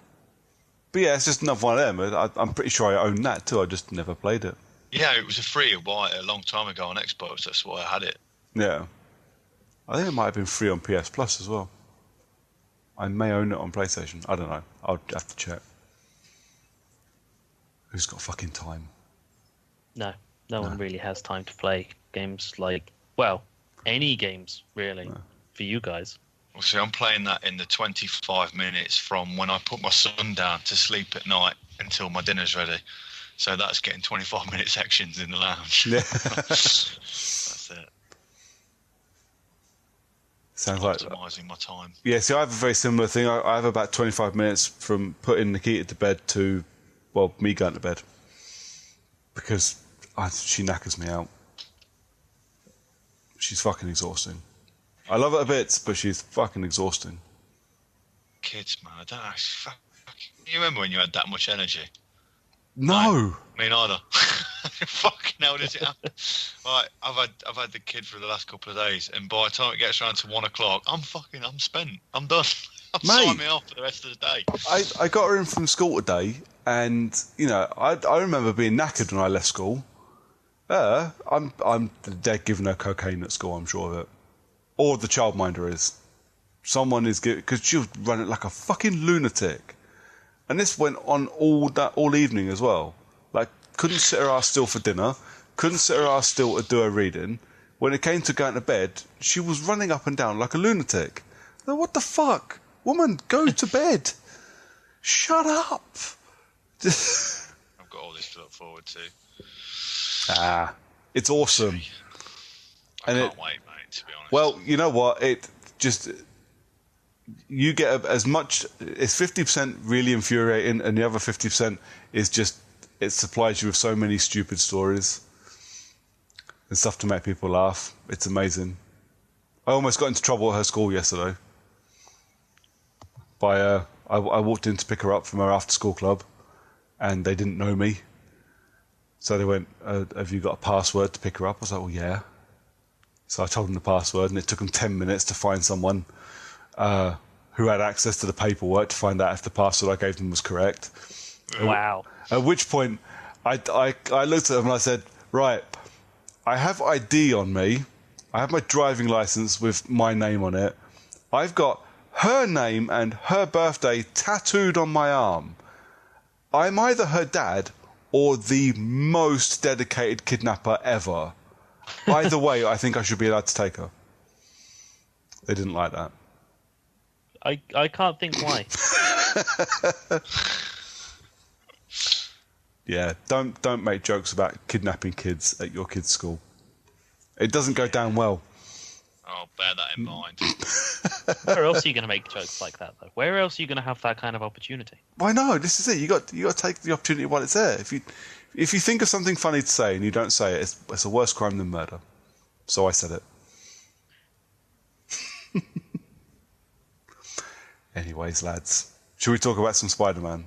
But yeah, it's just another one of them. I'm pretty sure I own that too. I just never played it. Yeah, it was a free a long time ago on Xbox. That's why I had it. Yeah. I think it might have been free on PS Plus as well. I may own it on PlayStation. I don't know. I'll have to check. Who's got fucking time? No one really has time to play games like, well, any games really for you guys. Well, see, I'm playing that in the 25 minutes from when I put my son down to sleep at night until my dinner's ready. So that's getting 25-minute sections in the lounge. Yeah. That's it. Sounds like optimising my time. Yeah, see, I have a very similar thing. I have about 25 minutes from putting Nikita to bed to, well, me going to bed. Because she knackers me out. She's fucking exhausting. I love her a bit, but she's fucking exhausting. Kids, man, I don't know. You remember when you had that much energy? No. Me neither. Fucking hell, does it happen? Right, I've had the kid for the last couple of days, and by the time it gets around to 1 o'clock, I'm spent. I'm done. I'm signing me off for the rest of the day. I got her in from school today, and you know, I remember being knackered when I left school. I'm dead giving her cocaine at school. I'm sure of it. Or the childminder is. Someone is giving, because she'll run it like a fucking lunatic. And this went on all evening as well. Like, couldn't sit her ass still for dinner, couldn't sit her ass still to do her reading. When it came to going to bed, she was running up and down like a lunatic. Like, what the fuck? Woman, go to bed. Shut up. I've got all this to look forward to. It's awesome. I can't wait, mate, to be honest. Well, you know what? It just... You get as much... It's 50% really infuriating, and the other 50% is just... It supplies you with so many stupid stories and stuff to make people laugh. It's amazing. I almost got into trouble at her school yesterday. I walked in to pick her up from her after-school club, and they didn't know me. So they went, have you got a password to pick her up? I was like, well, yeah. So I told them the password, and it took them 10 minutes to find someone who had access to the paperwork to find out if the password I gave them was correct. Wow. At which point, I looked at them and I said, right, I have ID on me. I have my driving license with my name on it. I've got her name and her birthday tattooed on my arm. I'm either her dad or the most dedicated kidnapper ever. Either way, I think I should be allowed to take her. They didn't like that. I can't think why. Yeah, don't make jokes about kidnapping kids at your kid's school. It doesn't go down well. I'll bear that in mind. Where else are you going to make jokes like that, though? Where else are you going to have that kind of opportunity? Why no? This is it. You got to take the opportunity while it's there. If you think of something funny to say and you don't say it, it's a worse crime than murder. So I said it. Anyways, lads, should we talk about some Spider-Man?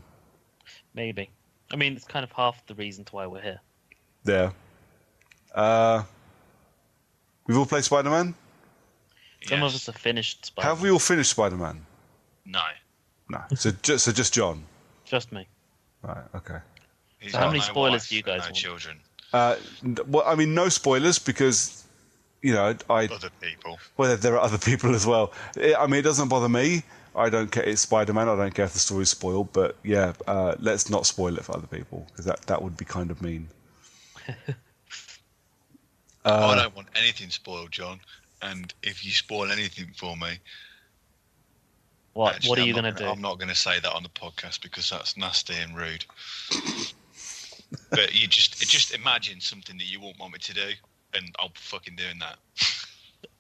Maybe. I mean, it's kind of half the reason to why we're here. Yeah. We've all played Spider-Man? Some of us have finished Spider-Man. Have we all finished Spider-Man? No. No. So just John. Just me. Right. Okay. He's So how got many no spoilers wife do you guys and no want? children. Well, I mean, no spoilers because Other people. well, there are other people as well. I mean, it doesn't bother me. I don't care. It's Spider-Man. I don't care if the story's spoiled. But yeah, let's not spoil it for other people because that would be kind of mean. I don't want anything spoiled, John. And if you spoil anything for me, What actually, are you going to do? I'm not going to say that on the podcast because that's nasty and rude. But you just imagine something that you won't want me to do, and I'll be fucking doing that.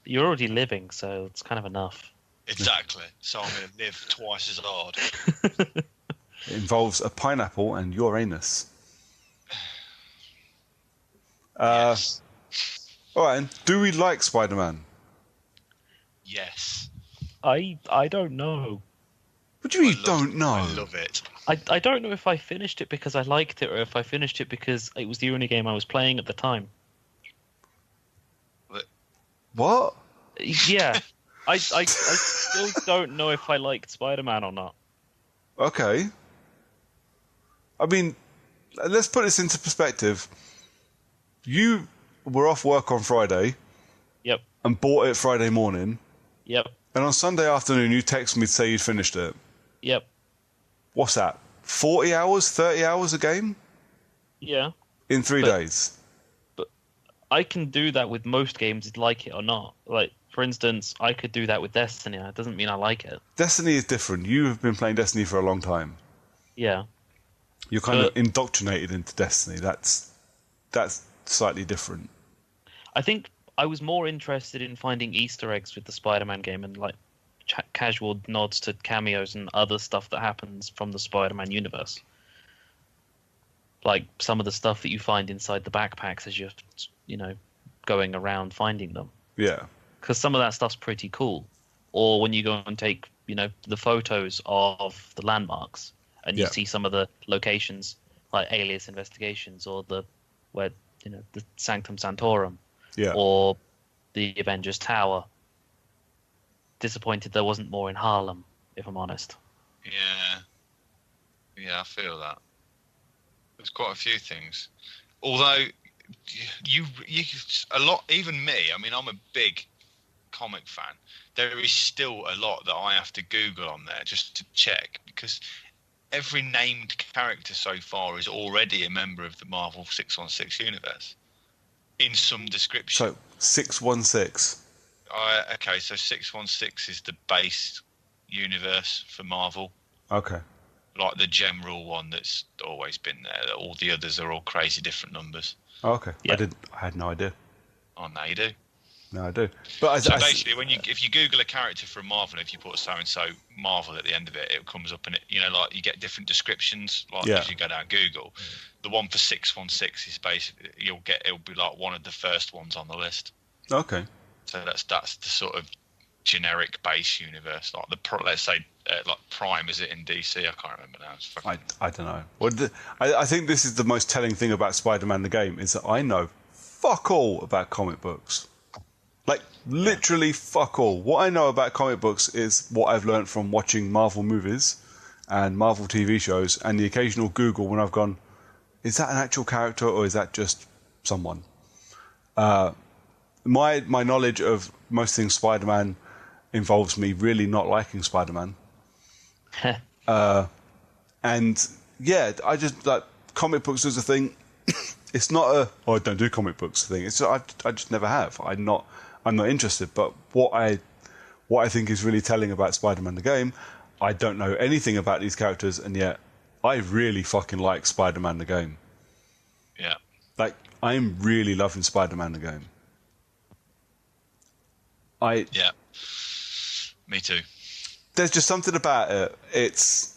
You're already living, so it's kind of enough. Exactly. So I'm going to live twice as hard. It involves a pineapple and your anus. Yes. All right. And do we like Spider-Man? Yes. I don't know. What do you mean you I love- don't know? I love it. I don't know if I finished it because I liked it or if I finished it because it was the only game I was playing at the time. What? Yeah. I still don't know if I liked Spider-Man or not. Okay. I mean, let's put this into perspective. You were off work on Friday Yep. and bought it Friday morning, Yep. and on Sunday afternoon you texted me to say you'd finished it. Yep. What's that? 40 hours, 30 hours a game? Yeah. In 3 But- days? I can do that with most games, like it or not. Like, for instance, I could do that with Destiny. That doesn't mean I like it. Destiny is different. You have been playing Destiny for a long time. Yeah. You're kind of But- indoctrinated into Destiny. That's slightly different. I think I was more interested in finding Easter eggs with the Spider-Man game and like casual nods to cameos and other stuff that happens from the Spider-Man universe. Like some of the stuff that you find inside the backpacks as you're, going around finding them. Yeah. Because some of that stuff's pretty cool. Or when you go and take, the photos of the landmarks and you Yeah. see some of the locations, like Alias Investigations or the Sanctum Sanctorum. Yeah. Or the Avengers Tower. Disappointed there wasn't more in Harlem, if I'm honest. Yeah, I feel that. There's quite a few things. Although, you a lot, even me, I mean, I'm a big comic fan. There is still a lot that I have to Google on there just to check because every named character so far is already a member of the Marvel 616 universe in some description. So, 616. Okay, so 616 is the base universe for Marvel. Okay. Like the general one that's always been there. All the others are all crazy different numbers. Okay. Yeah. I had no idea. Oh, no, you do. No, I do. But So basically, if you Google a character from Marvel, if you put so and so Marvel at the end of it, it comes up and like you get different descriptions. Like Yeah. if you go down Google, the one for 616 is basically it'll be like one of the first ones on the list. Okay. So that's the sort of generic base universe, like let's say like Prime, is it in DC? I can't remember now. It's fucking... I don't know. I think this is the most telling thing about Spider-Man the game is that I know fuck all about comic books. Like, literally fuck all. What I know about comic books is what I've learned from watching Marvel movies and Marvel TV shows and the occasional Google when I've gone, is that an actual character or is that just someone? My knowledge of most things Spider-Man involves me really not liking Spider-Man. And yeah, I just like comic books as a thing. It's not I don't do comic books thing. It's I just never have. I'm not interested. But what I think is really telling about Spider-Man the game, I don't know anything about these characters, and yet I really fucking like Spider-Man the game. Yeah. Like, I'm really loving Spider-Man the game. Yeah. Me too. There's just something about it.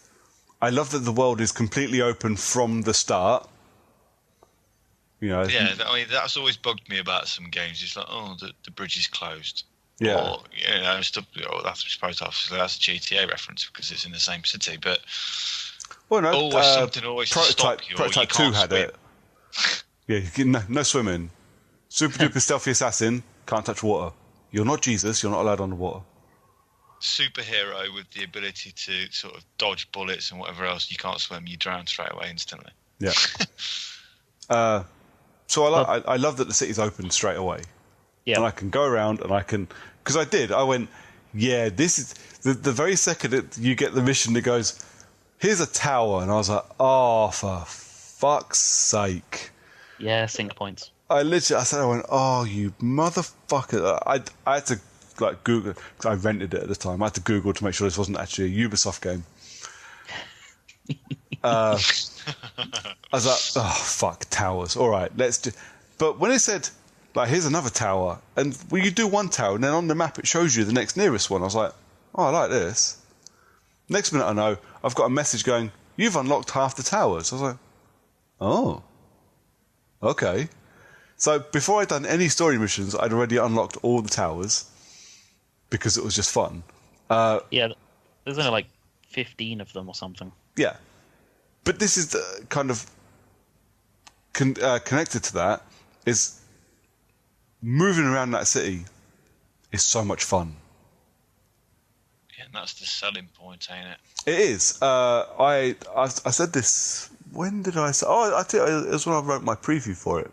I love that the world is completely open from the start. Yeah, I mean that's always bugged me about some games. It's like, oh, the bridge is closed. Yeah. Or stuff. That's supposed obviously that's a GTA reference because it's in the same city, but Well, no, always something always to stop you. Prototype 2 had it. Yeah, no swimming. Super duper stealthy assassin, can't touch water. You're not Jesus. You're not allowed on the water. Superhero with the ability to sort of dodge bullets and whatever else. You can't swim. You drown straight away instantly. Yeah. So I love that the city's open straight away. Yeah. And I can go around and I can... Because I went, yeah, this is... The very second you get the mission that goes, here's a tower. And I was like, oh, for fuck's sake. Yeah, sync points. I went, oh, you motherfucker. I had to like Google, because I rented it at the time. I had to Google to make sure this wasn't actually a Ubisoft game. I was like, oh, fuck, towers. All right, let's do... But when it said, like, here's another tower, and well, you do one tower, and then on the map it shows you the next nearest one. I was like, oh, I like this. Next minute I know, I've got a message going, you've unlocked half the towers. I was like, oh, okay. So before I'd done any story missions, I'd already unlocked all the towers because it was just fun. Yeah, there's only like 15 of them or something. Yeah. But this is the kind of connected to that is moving around that city is so much fun. Yeah, and that's the selling point, ain't it? It is. I said this. When did I say? Oh, I think it was when I wrote my preview for it.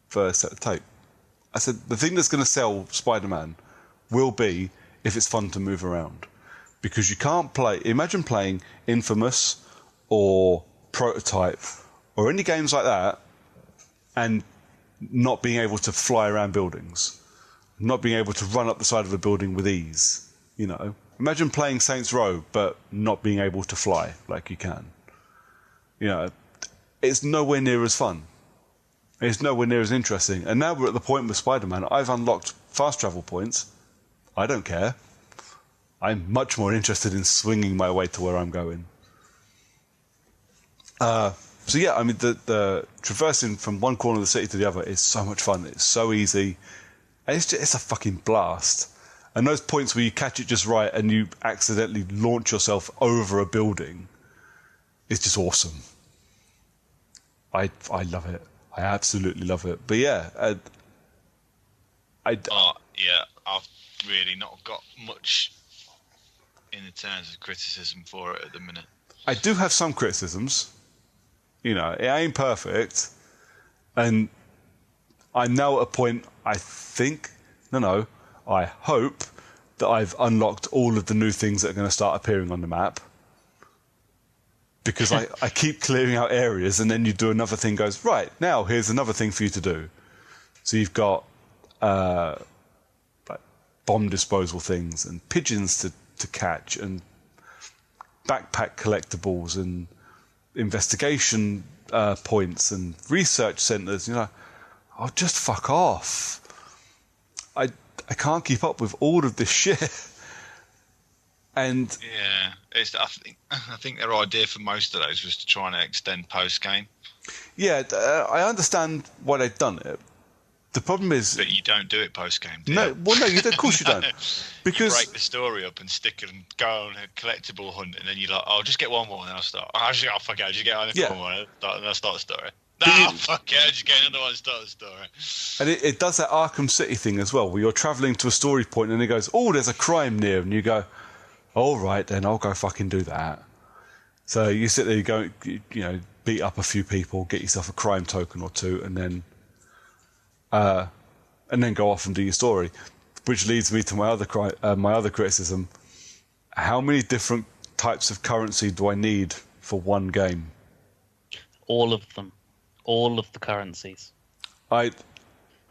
First set of tape. I said the thing that's going to sell Spider-Man will be if it's fun to move around, because you can't play. Imagine playing Infamous or Prototype or any games like that and not being able to fly around buildings, not being able to run up the side of a building with ease. You know, imagine playing Saints Row but not being able to fly like you can. You know, it's nowhere near as fun. It's nowhere near as interesting. And now we're at the point with Spider-Man, I've unlocked fast travel points. I don't care. I'm much more interested in swinging my way to where I'm going. So yeah, I mean, the traversing from one corner of the city to the other is so much fun. It's so easy. And it's a fucking blast. And those points where you catch it just right and you accidentally launch yourself over a building, it's just awesome. I love it. I absolutely love it. But yeah, I've really not got much in the terms of criticism for it at the minute. I do have some criticisms. You know, it ain't perfect. And I'm now at a point, I hope that I've unlocked all of the new things that are going to start appearing on the map. Because I keep clearing out areas, and then you do another thing, goes, right, now here's another thing for you to do. So you've got like bomb disposal things and pigeons to catch and backpack collectibles and investigation points and research centres. You know, oh, just fuck off. I can't keep up with all of this shit. And yeah, I think their idea for most of those was to try and extend post game. Yeah, I understand why they've done it. The problem is that you don't do it post game. Do no, you? well, no, you don't. Of course you don't. Because you break the story up and stick it and go on a collectible hunt, and then you're like, "Oh, I'll just get one more, and then I'll start." Oh, fuck it, I'll just get one more, and then I'll start the story. No, fuck it, I'll just get another one and start the story. And it does that Arkham City thing as well, where you're travelling to a story point, and it goes, "Oh, there's a crime near," and you go, all right, then I'll go fucking do that. So you sit there, you go, you know, beat up a few people, get yourself a crime token or two, and then go off and do your story. Which leads me to my other criticism: how many different types of currency do I need for one game? All of them, all of the currencies. I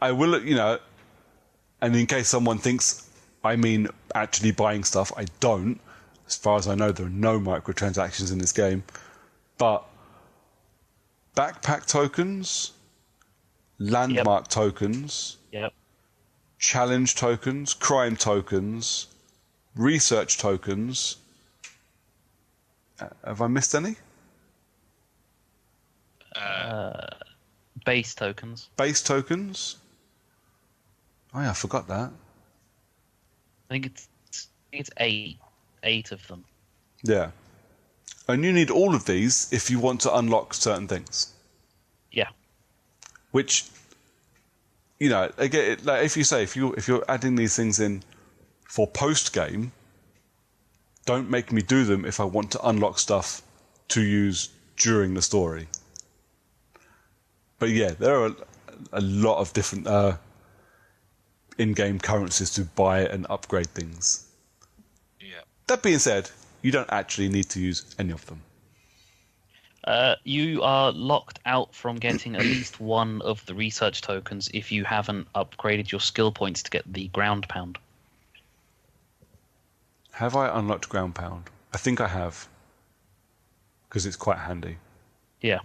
will, you know, and in case someone thinks I mean actually buying stuff, I don't. As far as I know, there are no microtransactions in this game. But backpack tokens, landmark tokens, challenge tokens, crime tokens, research tokens. Have I missed any? Base tokens. Base tokens? Oh yeah, I forgot that. I think it's eight of them. Yeah. And you need all of these if you want to unlock certain things. Yeah. Which, you know, again, like if you're adding these things in for post game, don't make me do them if I want to unlock stuff to use during the story. But yeah, there are a lot of different in-game currencies to buy and upgrade things. Yeah. That being said, you don't actually need to use any of them. You are locked out from getting at least one of the research tokens if you haven't upgraded your skill points to get the ground pound. Have I unlocked ground pound? I think I have, because it's quite handy. Yeah.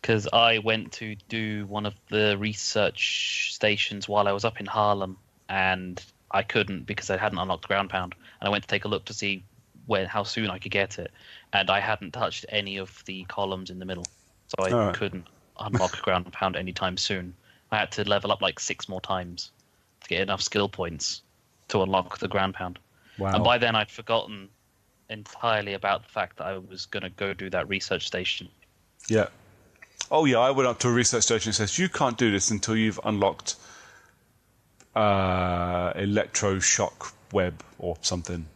Because I went to do one of the research stations while I was up in Harlem, and I couldn't because I hadn't unlocked ground pound. And I went to take a look to see how soon I could get it, and I hadn't touched any of the columns in the middle, so I couldn't unlock ground pound anytime soon. I had to level up like 6 more times to get enough skill points to unlock the ground pound. Wow. And by then I'd forgotten entirely about the fact that I was going to go do that research station. Yeah. Oh yeah, I went up to a research station and says, you can't do this until you've unlocked electroshock web or something.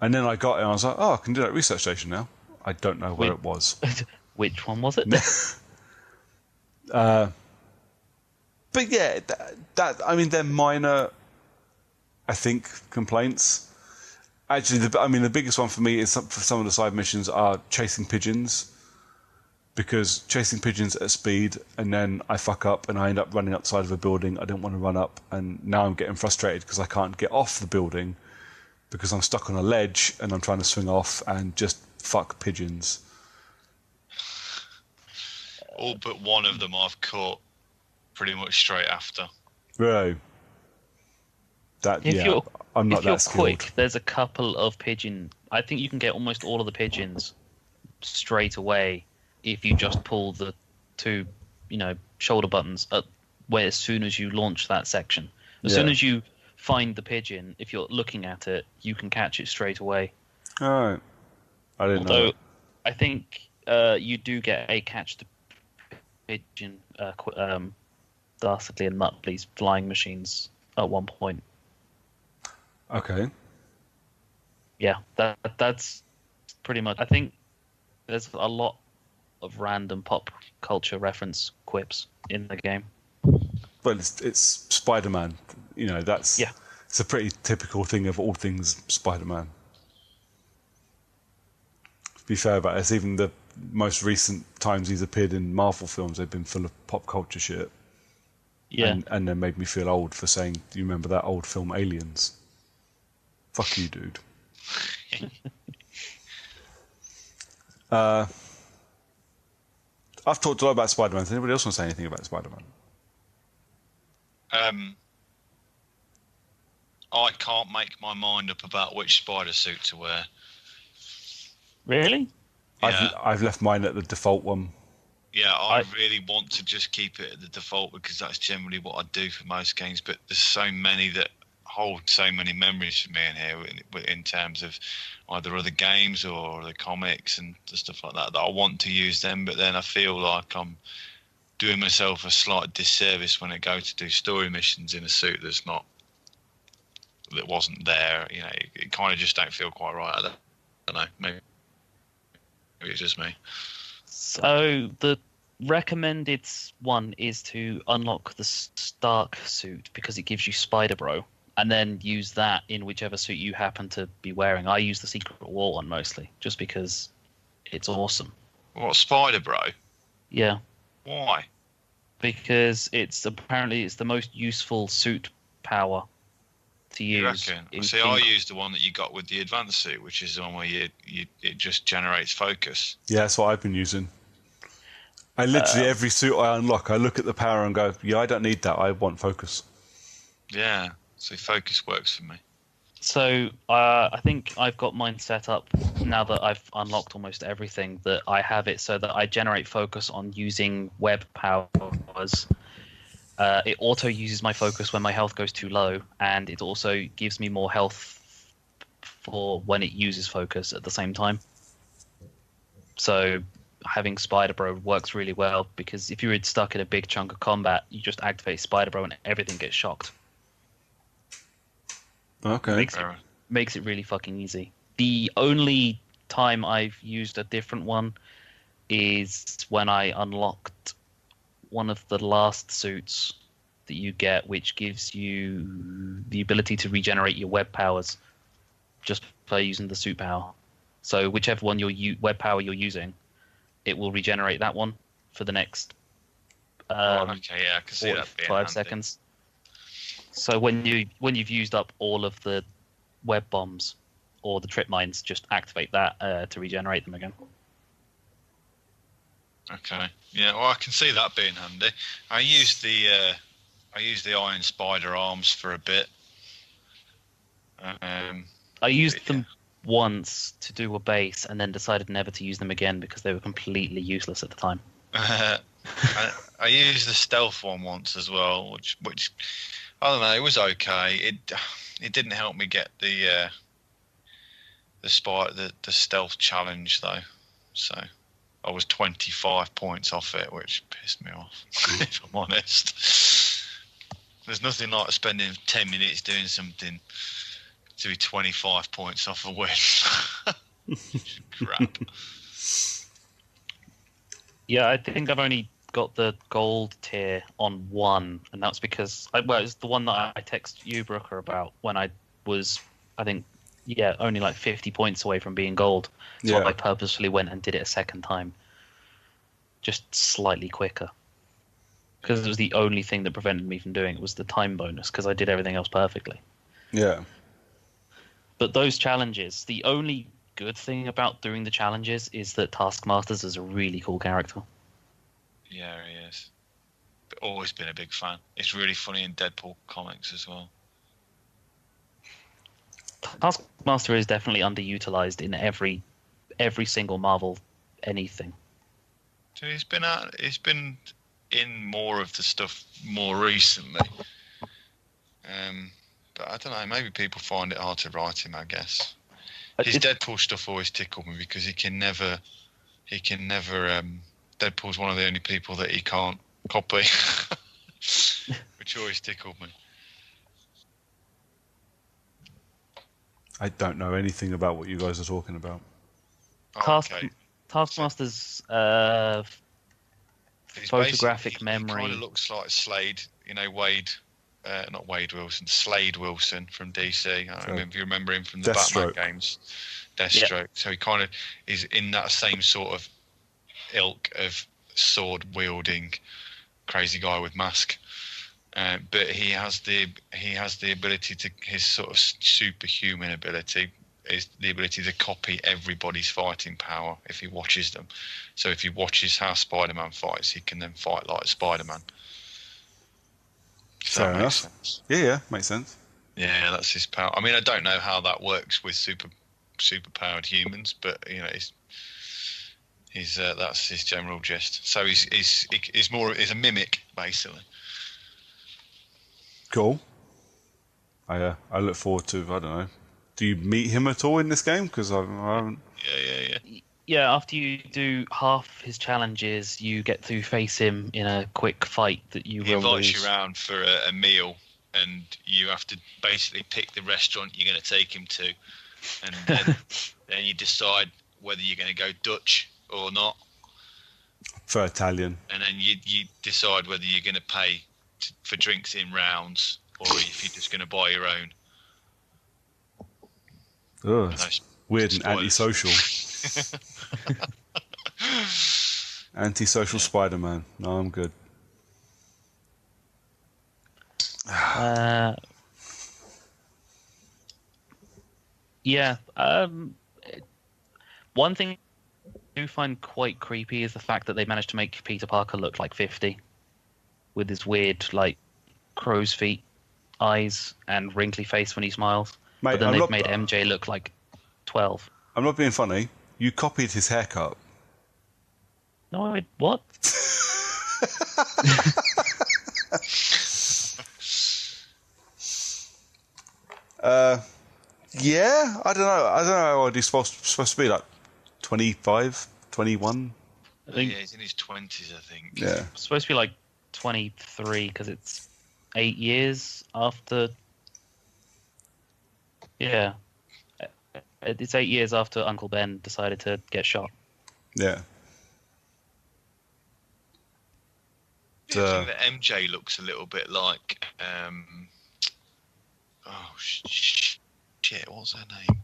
And then I got it and I was like, oh, I can do that research station now. I don't know where it was. Which one was it? But yeah, I mean, they're minor, I think, complaints. Actually, the biggest one for me is for some of the side missions are chasing pigeons. Because chasing pigeons at speed, and then I fuck up and I end up running up the side of a building I didn't want to run up, and now I'm getting frustrated because I can't get off the building because I'm stuck on a ledge and I'm trying to swing off, and just fuck pigeons. All but one of them I've caught pretty much straight after. Really? I'm not that skilled. If you're quick, there's a couple of pigeon. I think you can get almost all of the pigeons straight away if you just pull the 2, shoulder buttons as soon as you launch that section. As soon as you find the pigeon, if you're looking at it, you can catch it straight away. All right. I didn't know. Although, I think you do get a catch the pigeon, Dastardly and Muttley's flying machines at one point. Okay. Yeah, that's pretty much. I think there's a lot of random pop culture reference quips in the game. But it's Spider-Man. It's a pretty typical thing of all things Spider-Man. To be fair about it, it's even the most recent times he's appeared in Marvel films, they've been full of pop culture shit. Yeah. And then made me feel old for saying, do you remember that old film Aliens? Fuck you, dude. I've talked a lot about Spider-Man. Does anybody else want to say anything about Spider-Man? I can't make my mind up about which spider suit to wear. Really? Yeah. I've left mine at the default one. Yeah, I really want to just keep it at the default because that's generally what I do for most games. But there's so many that hold so many memories for me in here in terms of either other games or the comics and stuff like that I want to use them, but then I feel like I'm doing myself a slight disservice when I go to do story missions in a suit that wasn't there. It kind of just don't feel quite right. I don't know, maybe it's just me. So the recommended one is to unlock the Stark suit because it gives you Spider Bro, and then use that in whichever suit you happen to be wearing. I use the Secret War one mostly, just because it's awesome. What, Spider Bro? Yeah. Why? Because it's the most useful suit power to use. You reckon? See, I use the one that you got with the advanced suit, which is the one where it just generates focus. Yeah, that's what I've been using. I literally, every suit I unlock, I look at the power and go, yeah, I don't need that. I want focus. Yeah, so focus works for me. So I think I've got mine set up now that I've unlocked almost everything, that I have it so that I generate focus on using web powers. It auto uses my focus when my health goes too low, and it also gives me more health for when it uses focus at the same time. So having Spider Bro works really well, because if you were stuck in a big chunk of combat, you just activate Spider Bro and everything gets shocked. Okay. Makes it really fucking easy. The only time I've used a different one is when I unlocked one of the last suits that you get, which gives you the ability to regenerate your web powers just by using the suit power. So whichever one web power you're using, it will regenerate that one for the next I can see that being 5 handy. seconds. So when you've used up all of the web bombs or the trip mines, just activate that to regenerate them again. Okay. Yeah, well, I can see that being handy. I used the Iron Spider arms for a bit. I used them once to do a base, and then decided never to use them again because they were completely useless at the time. I used the stealth one once as well, which I don't know, it was okay. It didn't help me get the stealth challenge though, so I was 25 points off it, which pissed me off. If I'm honest, there's nothing like spending 10 minutes doing something to be 25 points off a win. Crap. Yeah, I think I've only got the gold tier on one, and that's because it's the one that I texted you, Brooker, about when I was, I think, only like 50 points away from being gold. So I purposefully went and did it a second time, just slightly quicker, because it was the only thing that prevented me from doing it was the time bonus, because I did everything else perfectly. Yeah. But those challenges, the only good thing about doing the challenges is that Taskmasters is a really cool character. Yeah, he is. But always been a big fan. It's really funny in Deadpool comics as well. Taskmaster is definitely underutilized in every single Marvel anything. So he's been in more of the stuff more recently. But I don't know, maybe people find it hard to write him, I guess. His Deadpool stuff always tickled me because he can never Deadpool's one of the only people that he can't copy. Which always tickled me. I don't know anything about what you guys are talking about. Taskmaster's photographic memory. He kind of looks like Slade, Wade, not Wade Wilson, Slade Wilson from DC. I don't know if you remember him from the Batman games. Deathstroke. Yeah. So he kind of is in that same sort of ilk of sword wielding crazy guy with mask. But he has the ability to, his sort of superhuman ability is the ability to copy everybody's fighting power if he watches them. So if he watches how Spider-Man fights, he can then fight like Spider-Man. Fair enough. Sense. Yeah, makes sense. Yeah, that's his power. I mean, I don't know how that works with super-powered humans, but he's that's his general gist. So he's a mimic basically. Cool. I look forward to, I don't know. Do you meet him at all in this game? Because I haven't. Yeah. Yeah, after you do half his challenges, you get to face him in a quick fight that you will lose. He invites you around for a meal, and you have to basically pick the restaurant you're going to take him to, and then you decide whether you're going to go Dutch or not. For Italian. And then you decide whether you're going to pay for drinks in rounds, or if you're just going to buy your own. Ugh, weird and antisocial. Antisocial Spider-Man. No, I'm good. Yeah. One thing I do find quite creepy is the fact that they managed to make Peter Parker look like 50 with his weird, like, crow's feet eyes and wrinkly face when he smiles. Mate, but then they've made MJ look like 12. I'm not being funny. You copied his haircut. No, what? Yeah, I don't know how old he's supposed to be, like 25, 21. I think he's in his 20s, I think. Yeah. it's supposed to be like 23 because it's 8 years after. Yeah, it's 8 years after Uncle Ben decided to get shot. Yeah. Do you think that MJ looks a little bit like shit, what's her name?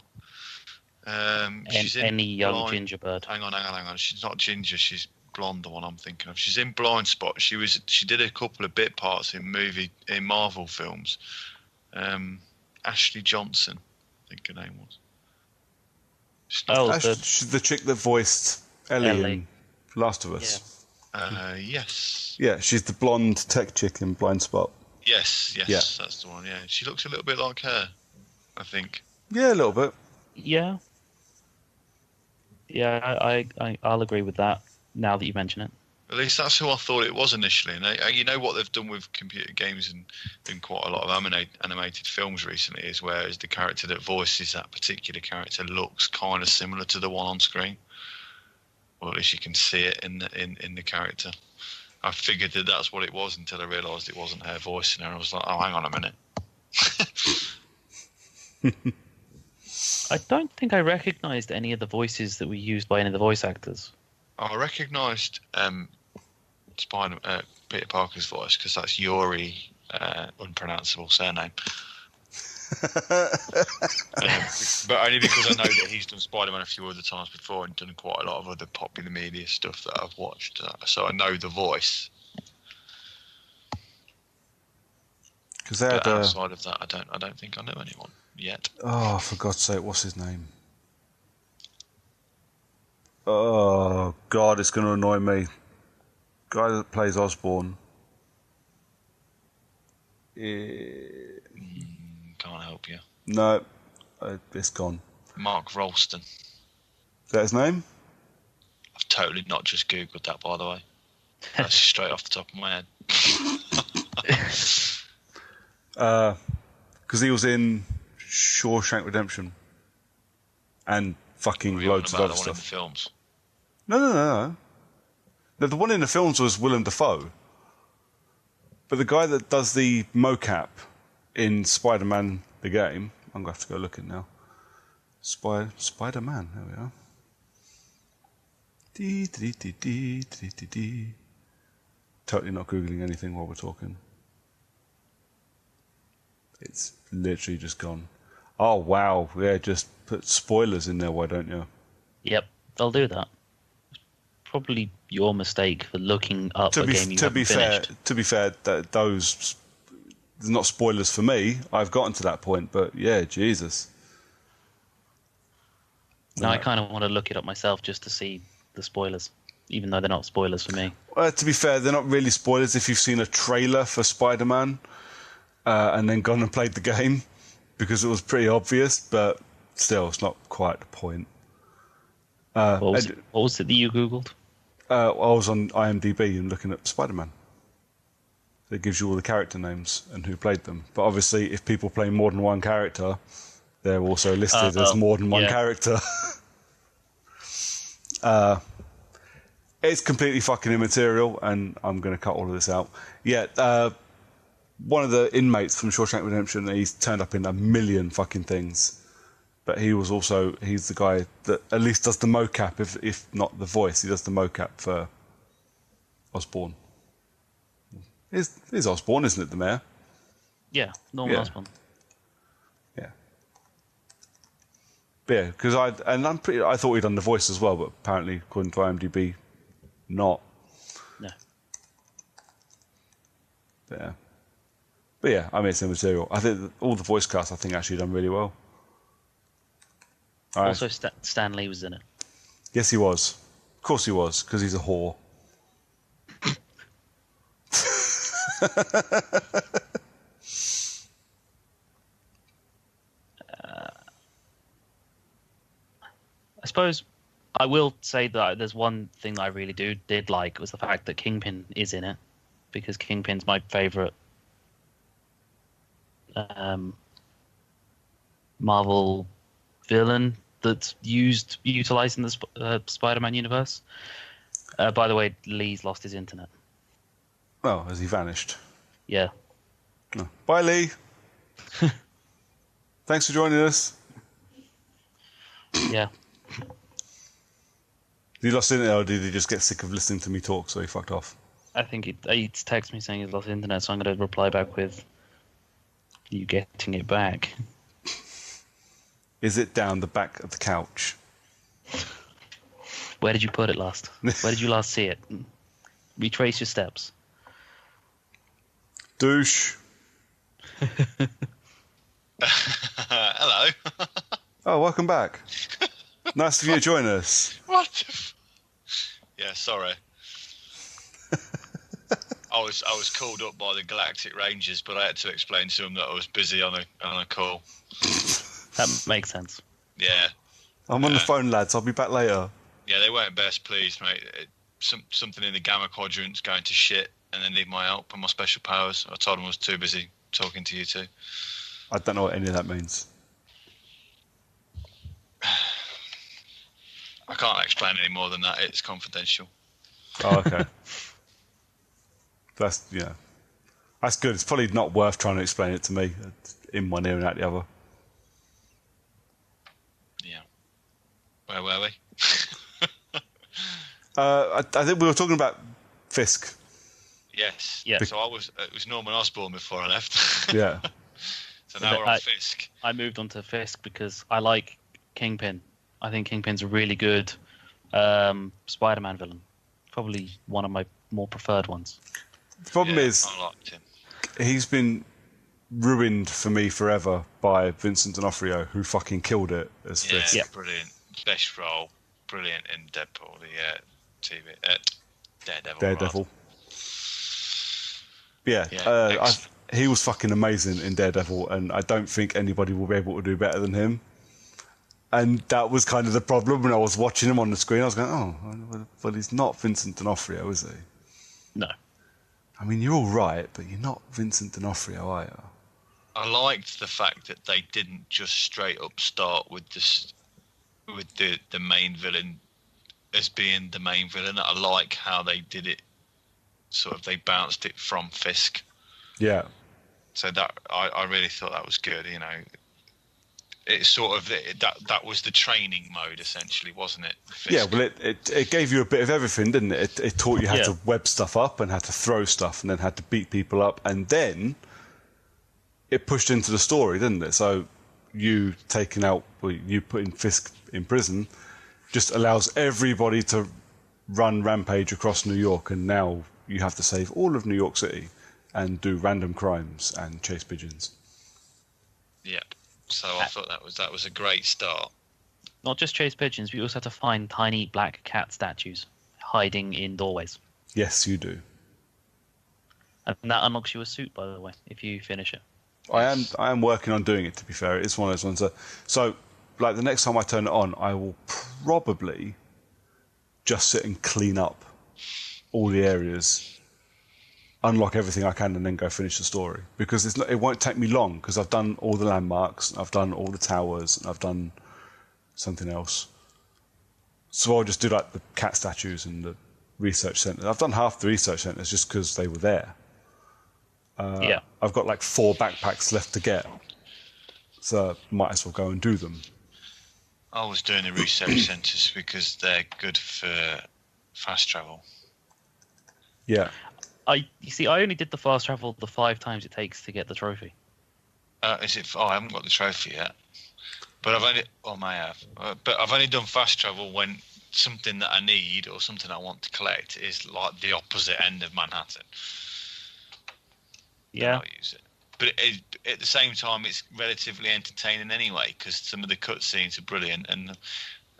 She's in Any young ginger bird. Hang on. She's not ginger. She's blonde. The one I'm thinking of. She's in Blind Spot. She did a couple of bit parts in Marvel films. Ashley Johnson, I think her name was. She's the chick that voiced Ellie in Last of Us. Yes. Yeah, she's the blonde tech chick in Blind Spot. Yes, that's the one. Yeah, she looks a little bit like her, I think. Yeah, a little bit. Yeah. Yeah, I'll agree with that now that you mention it. At least that's who I thought it was initially. And you know what they've done with computer games and in quite a lot of animated films recently is whereas the character that voices that particular character looks kind of similar to the one on screen. Or at least you can see it in the character. I figured that that's what it was until I realised it wasn't her voice, and I was like, "Oh, hang on a minute." I don't think I recognised any of the voices that were used by any of the voice actors. I recognised Peter Parker's voice because that's Yuri, unpronounceable surname. But only because I know that he's done Spider-Man a few other times before and done quite a lot of other popular media stuff that I've watched, so I know the voice. Because outside of that, I don't think I know anyone yet. Oh, for God's sake, what's his name? Oh God, it's going to annoy me. Guy that plays Osborn. Can't help you. No, it's gone. Mark Rolston. Is that his name? I've totally not just Googled that, by the way. That's straight off the top of my head. Because he was in Shawshank Redemption and fucking loads of other stuff. In the films. No. The one in the films was Willem Dafoe. But the guy that does the mocap in Spider-Man the game, I'm going to have to go look at it now. Spider-Man, there we are. Totally not Googling anything while we're talking. It's literally just gone. Oh, wow. Yeah, just put spoilers in there, why don't you? Yep, they'll do that. Probably your mistake for looking up a game you haven't finished. To be fair, those are not spoilers for me. I've gotten to that point, but yeah, Jesus. Now I kind of want to look it up myself just to see the spoilers, even though they're not spoilers for me. To be fair, they're not really spoilers if you've seen a trailer for Spider-Man and then gone and played the game, because it was pretty obvious, but still, it's not quite the point. What was it that you Googled? I was on IMDb and looking at Spider-Man. So it gives you all the character names and who played them. But obviously, if people play more than one character, they're also listed as more than one character. It's completely fucking immaterial, and I'm going to cut all of this out. Yeah, one of the inmates from Shawshank Redemption, he's turned up in a million fucking things. But he's the guy that at least does the mocap, if not the voice. He does the mocap for Osborn. Is Osborn, isn't it, the mayor? Yeah, Norman Osborn. Yeah. But yeah, because I thought he'd done the voice as well, but apparently, according to IMDb, not. No. But yeah, I mean, it's immaterial. I think all the voice casts, I think, actually done really well. Also, Stan Lee was in it. Yes, he was. Of course he was, because he's a whore. I suppose I will say that there's one thing that I really did like was the fact that Kingpin is in it, because Kingpin's my favourite Marvel villain that's utilised in the Spider-Man universe. By the way, Lee's lost his internet. Oh, has he vanished? Yeah. No. Bye, Lee. Thanks for joining us. Yeah. Did he lost internet, or did he just get sick of listening to me talk, so he fucked off? I think he texted me saying he's lost internet, so I'm going to reply back with you getting it back. Is it down the back of the couch? Where did you put it last? Where did you last see it? Retrace your steps. Douche. Hello. Oh, welcome back. Nice of you to join us. What? Yeah, sorry. I was called up by the Galactic Rangers, but I had to explain to them that I was busy on a call. That makes sense. Yeah. I'm on the phone, lads. I'll be back later. Yeah, they weren't best pleased, mate. Something in the Gamma Quadrant's going to shit, and they need my help and my special powers. I told them I was too busy talking to you two. I don't know what any of that means. I can't explain any more than that. It's confidential. Oh, okay. That's good. It's probably not worth trying to explain it to me in one ear and out the other. Yeah. Where were we? I think we were talking about Fisk. Yes. Yeah. So it was Norman Osborn before I left. Yeah. So now we're on Fisk. I moved on to Fisk because I like Kingpin. I think Kingpin's a really good Spider-Man villain. Probably one of my more preferred ones. The problem is, I liked him. he's been ruined for me forever by Vincent D'Onofrio, who fucking killed it as Fisk. Yeah. Brilliant. Best role. Brilliant in Deadpool. The TV. Daredevil. Daredevil. Yeah, Yeah, he was fucking amazing in Daredevil, and I don't think anybody will be able to do better than him. And that was kind of the problem when I was watching him on the screen. I was going, oh, well, he's not Vincent D'Onofrio, is he? No. I mean, you're all right, but you're not Vincent D'Onofrio, are you? I liked the fact that they didn't just straight up start with the main villain as being the main villain. I like how they did it. Sort of, they bounced it from Fisk. Yeah. So that I really thought that was good. You know, it's sort of that was the training mode essentially, wasn't it? Fisk? Yeah, well, it gave you a bit of everything, didn't it? It taught you how to web stuff up and how to throw stuff and then how to beat people up. And then it pushed into the story, didn't it? So you putting Fisk in prison just allows everybody to run rampage across New York, and now you have to save all of New York City and do random crimes and chase pigeons. Yep. So I thought that was a great start. Not just chase pigeons, we also have to find tiny black cat statues hiding in doorways. Yes, you do. And that unlocks you a suit, by the way, if you finish it. I am working on doing it, to be fair. It's one of those ones that... So, like, the next time I turn it on, I will probably just sit and clean up all the areas, unlock everything I can, and then go finish the story. Because it won't take me long, because I've done all the landmarks, I've done all the towers, and I've done something else. So I'll just do, like, the cat statues and the research centre. I've done half the research centres just because they were there. Yeah. I've got, like, 4 backpacks left to get. So might as well go and do them. I was doing the research centres because they're good for fast travel. Yeah. I only did the fast travel the 5 times it takes to get the trophy. Is it? Oh, I haven't got the trophy yet. But I've only done fast travel when something that I need or something I want to collect is like the opposite end of Manhattan. Yeah. I'll use it. But at the same time, it's relatively entertaining anyway, because some of the cutscenes are brilliant, and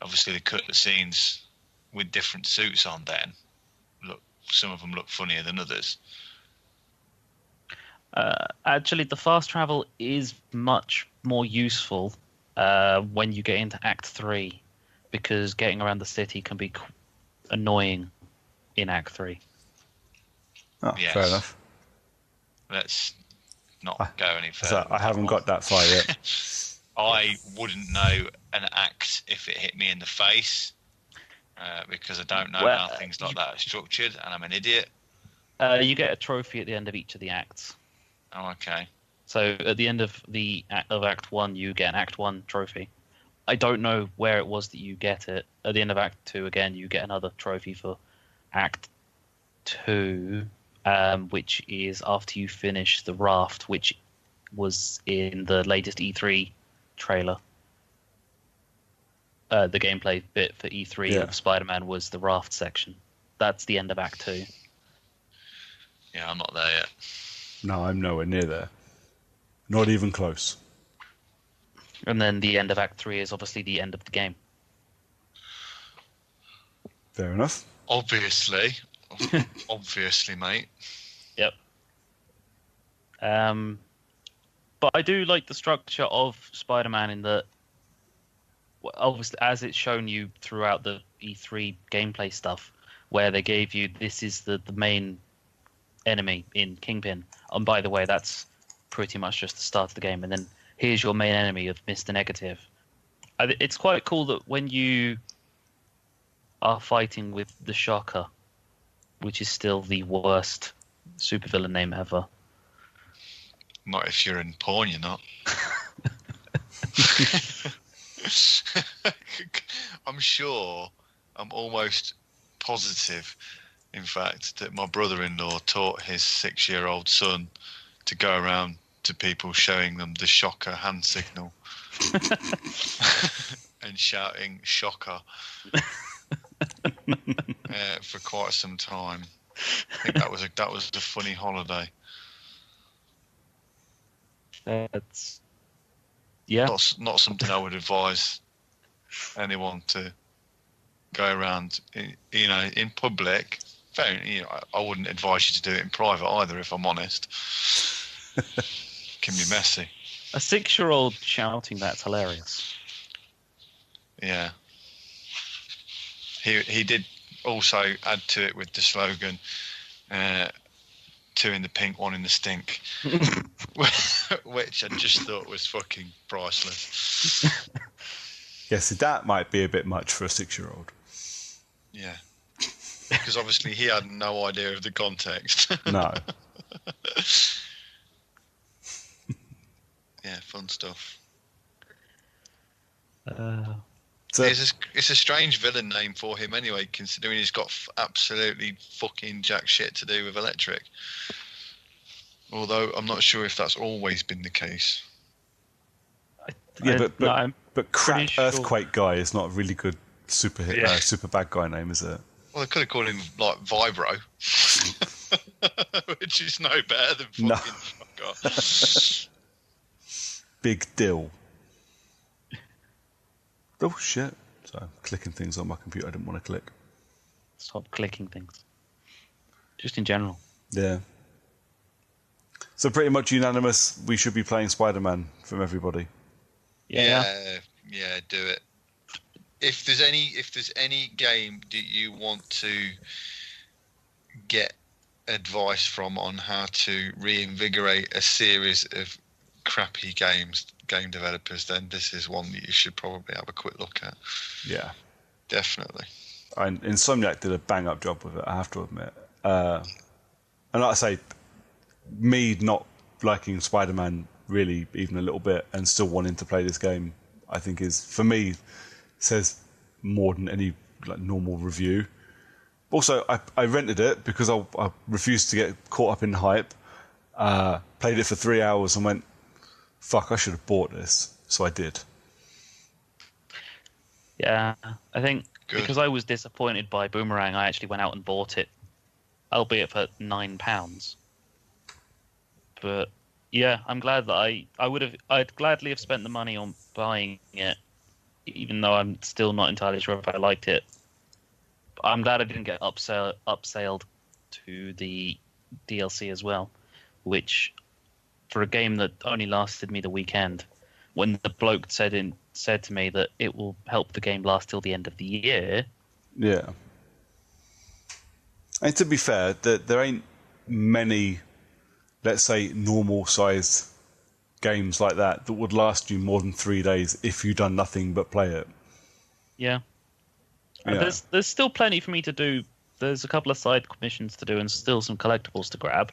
obviously the cutscenes with different suits on then some of them look funnier than others. Actually, the fast travel is much more useful when you get into Act 3, because getting around the city can be annoying in Act 3. Oh, Yes. fair enough. Let's not go any further. So I haven't got that far yet. I wouldn't know an act if it hit me in the face. because I don't know Well, how things like that are structured, and I'm an idiot. You get a trophy at the end of each of the acts. Oh, okay. So at the end of Act 1, you get an Act 1 trophy. I don't know where it was that you get it. At the end of Act 2, again, you get another trophy for Act 2, which is after you finish the raft, which was in the latest E3 trailer. The gameplay bit for E3 of Spider-Man was the raft section. That's the end of Act 2. Yeah, I'm not there yet. No, I'm nowhere near there. Not even close. And then the end of Act 3 is obviously the end of the game. Fair enough. Obviously. Obviously, mate. Yep. But I do like the structure of Spider-Man in that, obviously, as it's shown you throughout the E3 gameplay stuff, where they gave you this is the main enemy in Kingpin. And by the way, that's pretty much just the start of the game. And then here's your main enemy of Mr. Negative. It's quite cool that when you are fighting with the Shocker, which is still the worst supervillain name ever. Not if you're in porn, you're not. I'm sure, I'm almost positive, in fact, that my brother-in-law taught his 6-year-old son to go around to people showing them the Shocker hand signal and shouting "Shocker" for quite some time. I think that was a funny holiday. That's Not something I would advise anyone to go around, in public. I wouldn't advise you to do it in private either, if I'm honest. Can be messy. A 6-year-old shouting that's hilarious. Yeah. He did also add to it with the slogan, 2 in the pink, 1 in the stink, which I just thought was fucking priceless. Yes, that might be a bit much for a 6-year-old. Yeah. Because obviously he had no idea of the context. No. Yeah, fun stuff. So, It's a strange villain name for him anyway, considering he's got absolutely fucking jack shit to do with electric. Although I'm not sure if that's always been the case. yeah, but crap pretty sure- earthquake guy is not a really good super bad guy name, is it? Well, they could have called him like Vibro, which is no better than fucking Shocker. Big Dill. Oh shit! So I'm clicking things on my computer I didn't want to click. Stop clicking things. Just in general. Yeah. So pretty much unanimous. We should be playing Spider-Man from everybody. Yeah, do it. If there's any game that you want to get advice from on how to reinvigorate a series of crappy game developers, then this is one that you should probably have a quick look at. Yeah, definitely. And Insomniac did a bang-up job with it, I have to admit. And like I say, me not liking Spider-Man really even a little bit and still wanting to play this game, I think is, for me, says more than any normal review. Also, I rented it because I refused to get caught up in hype. Played it for 3 hours and went, fuck, I should have bought this. So I did. Yeah, I think Good. Because I was disappointed by Boomerang, I actually went out and bought it, albeit for £9. But yeah, I'm glad that I'd gladly have spent the money on buying it, even though I'm still not entirely sure if I liked it. But I'm glad I didn't get upsailed to the DLC as well, which, for a game that only lasted me the weekend, when the bloke said to me that it will help the game last till the end of the year. Yeah. And to be fair, there ain't many, let's say, normal-sized games like that would last you more than 3 days if you've done nothing but play it. Yeah. And there's still plenty for me to do. There's a couple of side missions to do and still some collectibles to grab.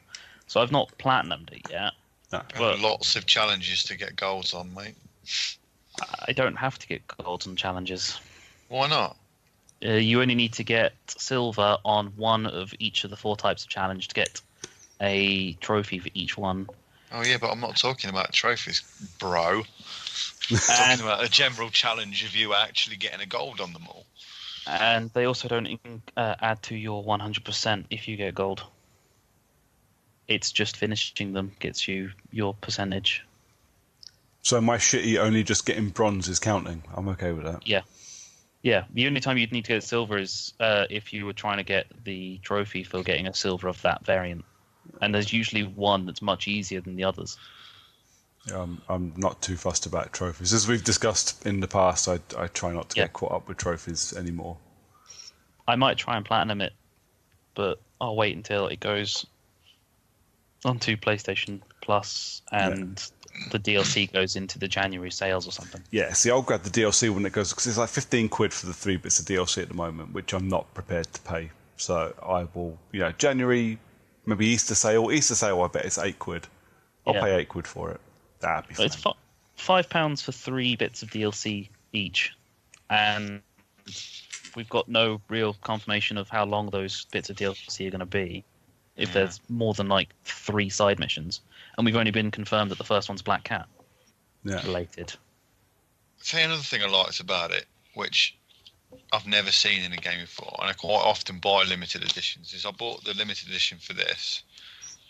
So I've not platinumed it yet. No. But lots of challenges to get golds on, mate. I don't have to get golds on challenges. Why not? You only need to get silver on one of each of the 4 types of challenge to get a trophy for each one. Oh yeah, but I'm not talking about trophies, bro. I'm talking about a general challenge of you actually getting a gold on them all. And they also don't add to your 100% if you get gold. It's just finishing them gets you your percentage. So my shitty only just getting bronze is counting. I'm okay with that. Yeah. Yeah, the only time you'd need to get silver is if you were trying to get the trophy for getting a silver of that variant. And there's usually one that's much easier than the others. I'm not too fussed about trophies. As we've discussed in the past, I try not to get caught up with trophies anymore. I might try and platinum it, but I'll wait until it goes onto PlayStation Plus and the DLC goes into the January sales or something. Yeah, see, I'll grab the DLC when it goes, because it's like 15 quid for the 3 bits of DLC at the moment, which I'm not prepared to pay. So I will, January, maybe Easter sale, I bet it's 8 quid. I'll pay 8 quid for it. That'd be fine. It's £5 for 3 bits of DLC each, and we've got no real confirmation of how long those bits of DLC are going to be. If there's more than like 3 side missions, and we've only been confirmed that the first one's Black Cat related. I'll tell you another thing I liked about it, which I've never seen in a game before, and I quite often buy limited editions, is I bought the limited edition for this,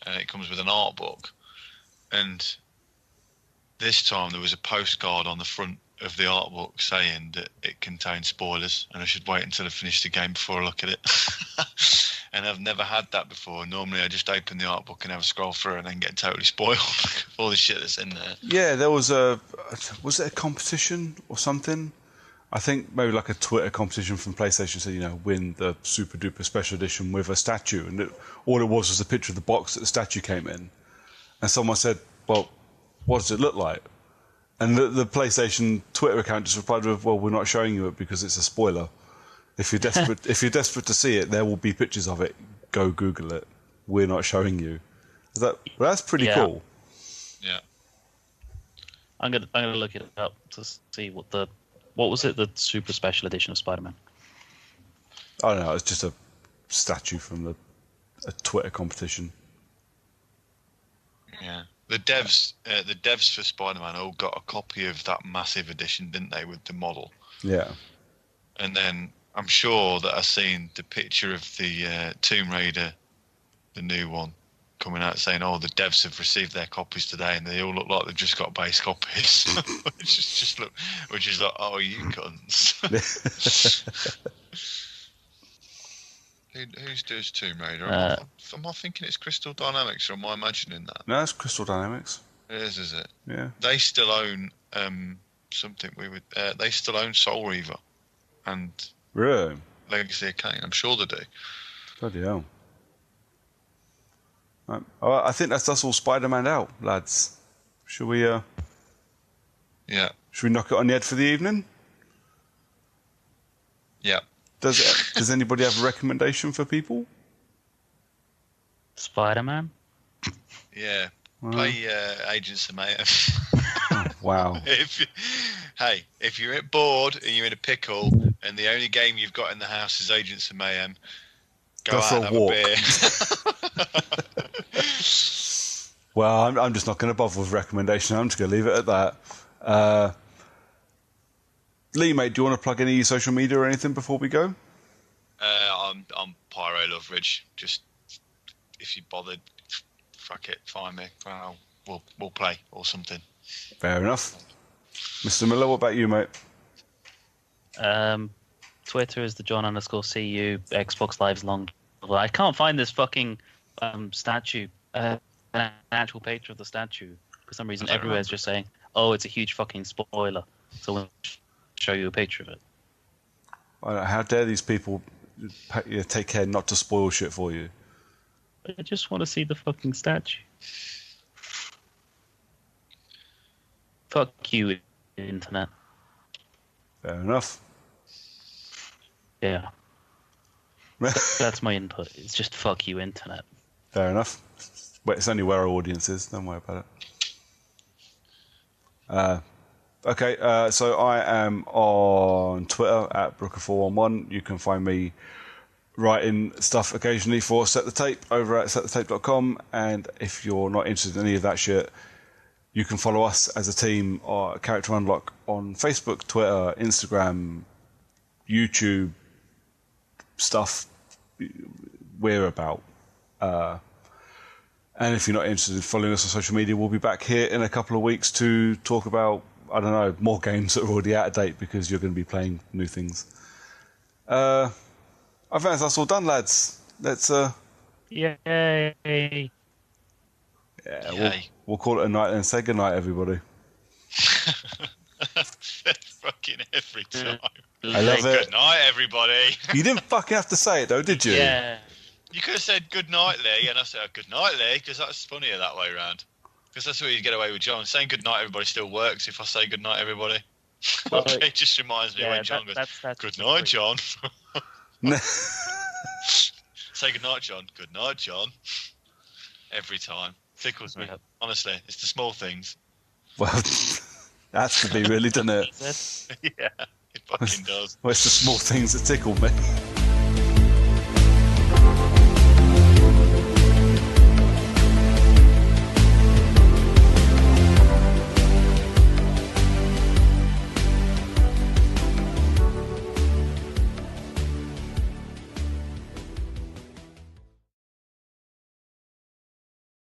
and it comes with an art book, and this time there was a postcard on the front of the art book saying that it contained spoilers, and I should wait until I finish the game before I look at it. And I've never had that before. Normally I just open the art book and have a scroll through and then get totally spoiled of all the shit that's in there. Yeah, there was was it a competition or something? I think maybe like a Twitter competition from PlayStation said, win the super duper special edition with a statue. And all it was a picture of the box that the statue came in. And someone said, well, what does it look like? And the PlayStation Twitter account just replied with, well, we're not showing you it because it's a spoiler. If you're desperate to see it, there will be pictures of it. Go Google it. We're not showing you. That's pretty cool. Yeah. I'm gonna look it up to see what was it, the super special edition of Spider-Man. I don't know. It's just a statue from a Twitter competition. Yeah. The devs for Spider-Man all got a copy of that massive edition, didn't they, with the model? Yeah. And then I'm sure that I've seen the picture of the Tomb Raider, the new one, coming out saying, "Oh, the devs have received their copies today," and they all look like they've just got base copies, which is like, "Oh, you cunts." Who's does Tomb Raider? Am I thinking it's Crystal Dynamics, or am I imagining that? No, it's Crystal Dynamics. It is it? Yeah. They still own something. They still own Soul Reaver, and Really? Legacy of Kain. I'm sure they do. Bloody hell. Right. I think that's us all Spider-Man out, lads. Should we? Yeah. Should we knock it on the head for the evening? Yeah. Does anybody have a recommendation for people? Spider-Man? Yeah. Play Agents of Mayhem. Wow. If you're bored and you're in a pickle and the only game you've got in the house is Agents of Mayhem, go out and have a beer. Well, I'm just not going to bother with recommendation. I'm just going to leave it at that. Lee, mate, do you want to plug any social media or anything before we go? I'm Pyro Loveridge. Just if you bothered, fuck it, find me. We'll play or something. Fair enough. Mr. Miller, what about you, mate? Twitter is the John_CU. Xbox Live's long. I can't find this fucking statue. An actual picture of the statue. For some reason, everywhere's just saying, "Oh, it's a huge fucking spoiler." So we'll show you a picture of it. How dare these people take care not to spoil shit for you? I just want to see the fucking statue. Fuck you, internet. Fair enough. Yeah. That's my input. It's just fuck you, internet. Fair enough. But it's only where our audience is. Don't worry about it. Okay, so I am on Twitter at Brooker411. You can find me writing stuff occasionally for Set the Tape over at setthetape.com. And if you're not interested in any of that shit, you can follow us as a team or Character Unlock on Facebook, Twitter, Instagram, YouTube, stuff we're about. And if you're not interested in following us on social media, we'll be back here in a couple of weeks to talk about, I don't know, more games that are already out of date because you're going to be playing new things. I think that's all done, lads. Let's... Yay! Yeah, we'll call it a night and say goodnight, everybody. Fucking every time. I love it. Good night, everybody. You didn't fucking have to say it, though, did you? Yeah. You could have said good night, Lee, and I said good night, Lee, because that's funnier that way around. Because that's where you get away with John. Saying good night, everybody still works if I say good night, everybody. Well, it just reminds me when John goes, that's good night, John. Say good night, John. Good night, John. Every time. Tickles me. Yep. Honestly, it's the small things. Well, that's to be really, doesn't it? Yeah, it fucking does. Well, it's the small things that tickle me.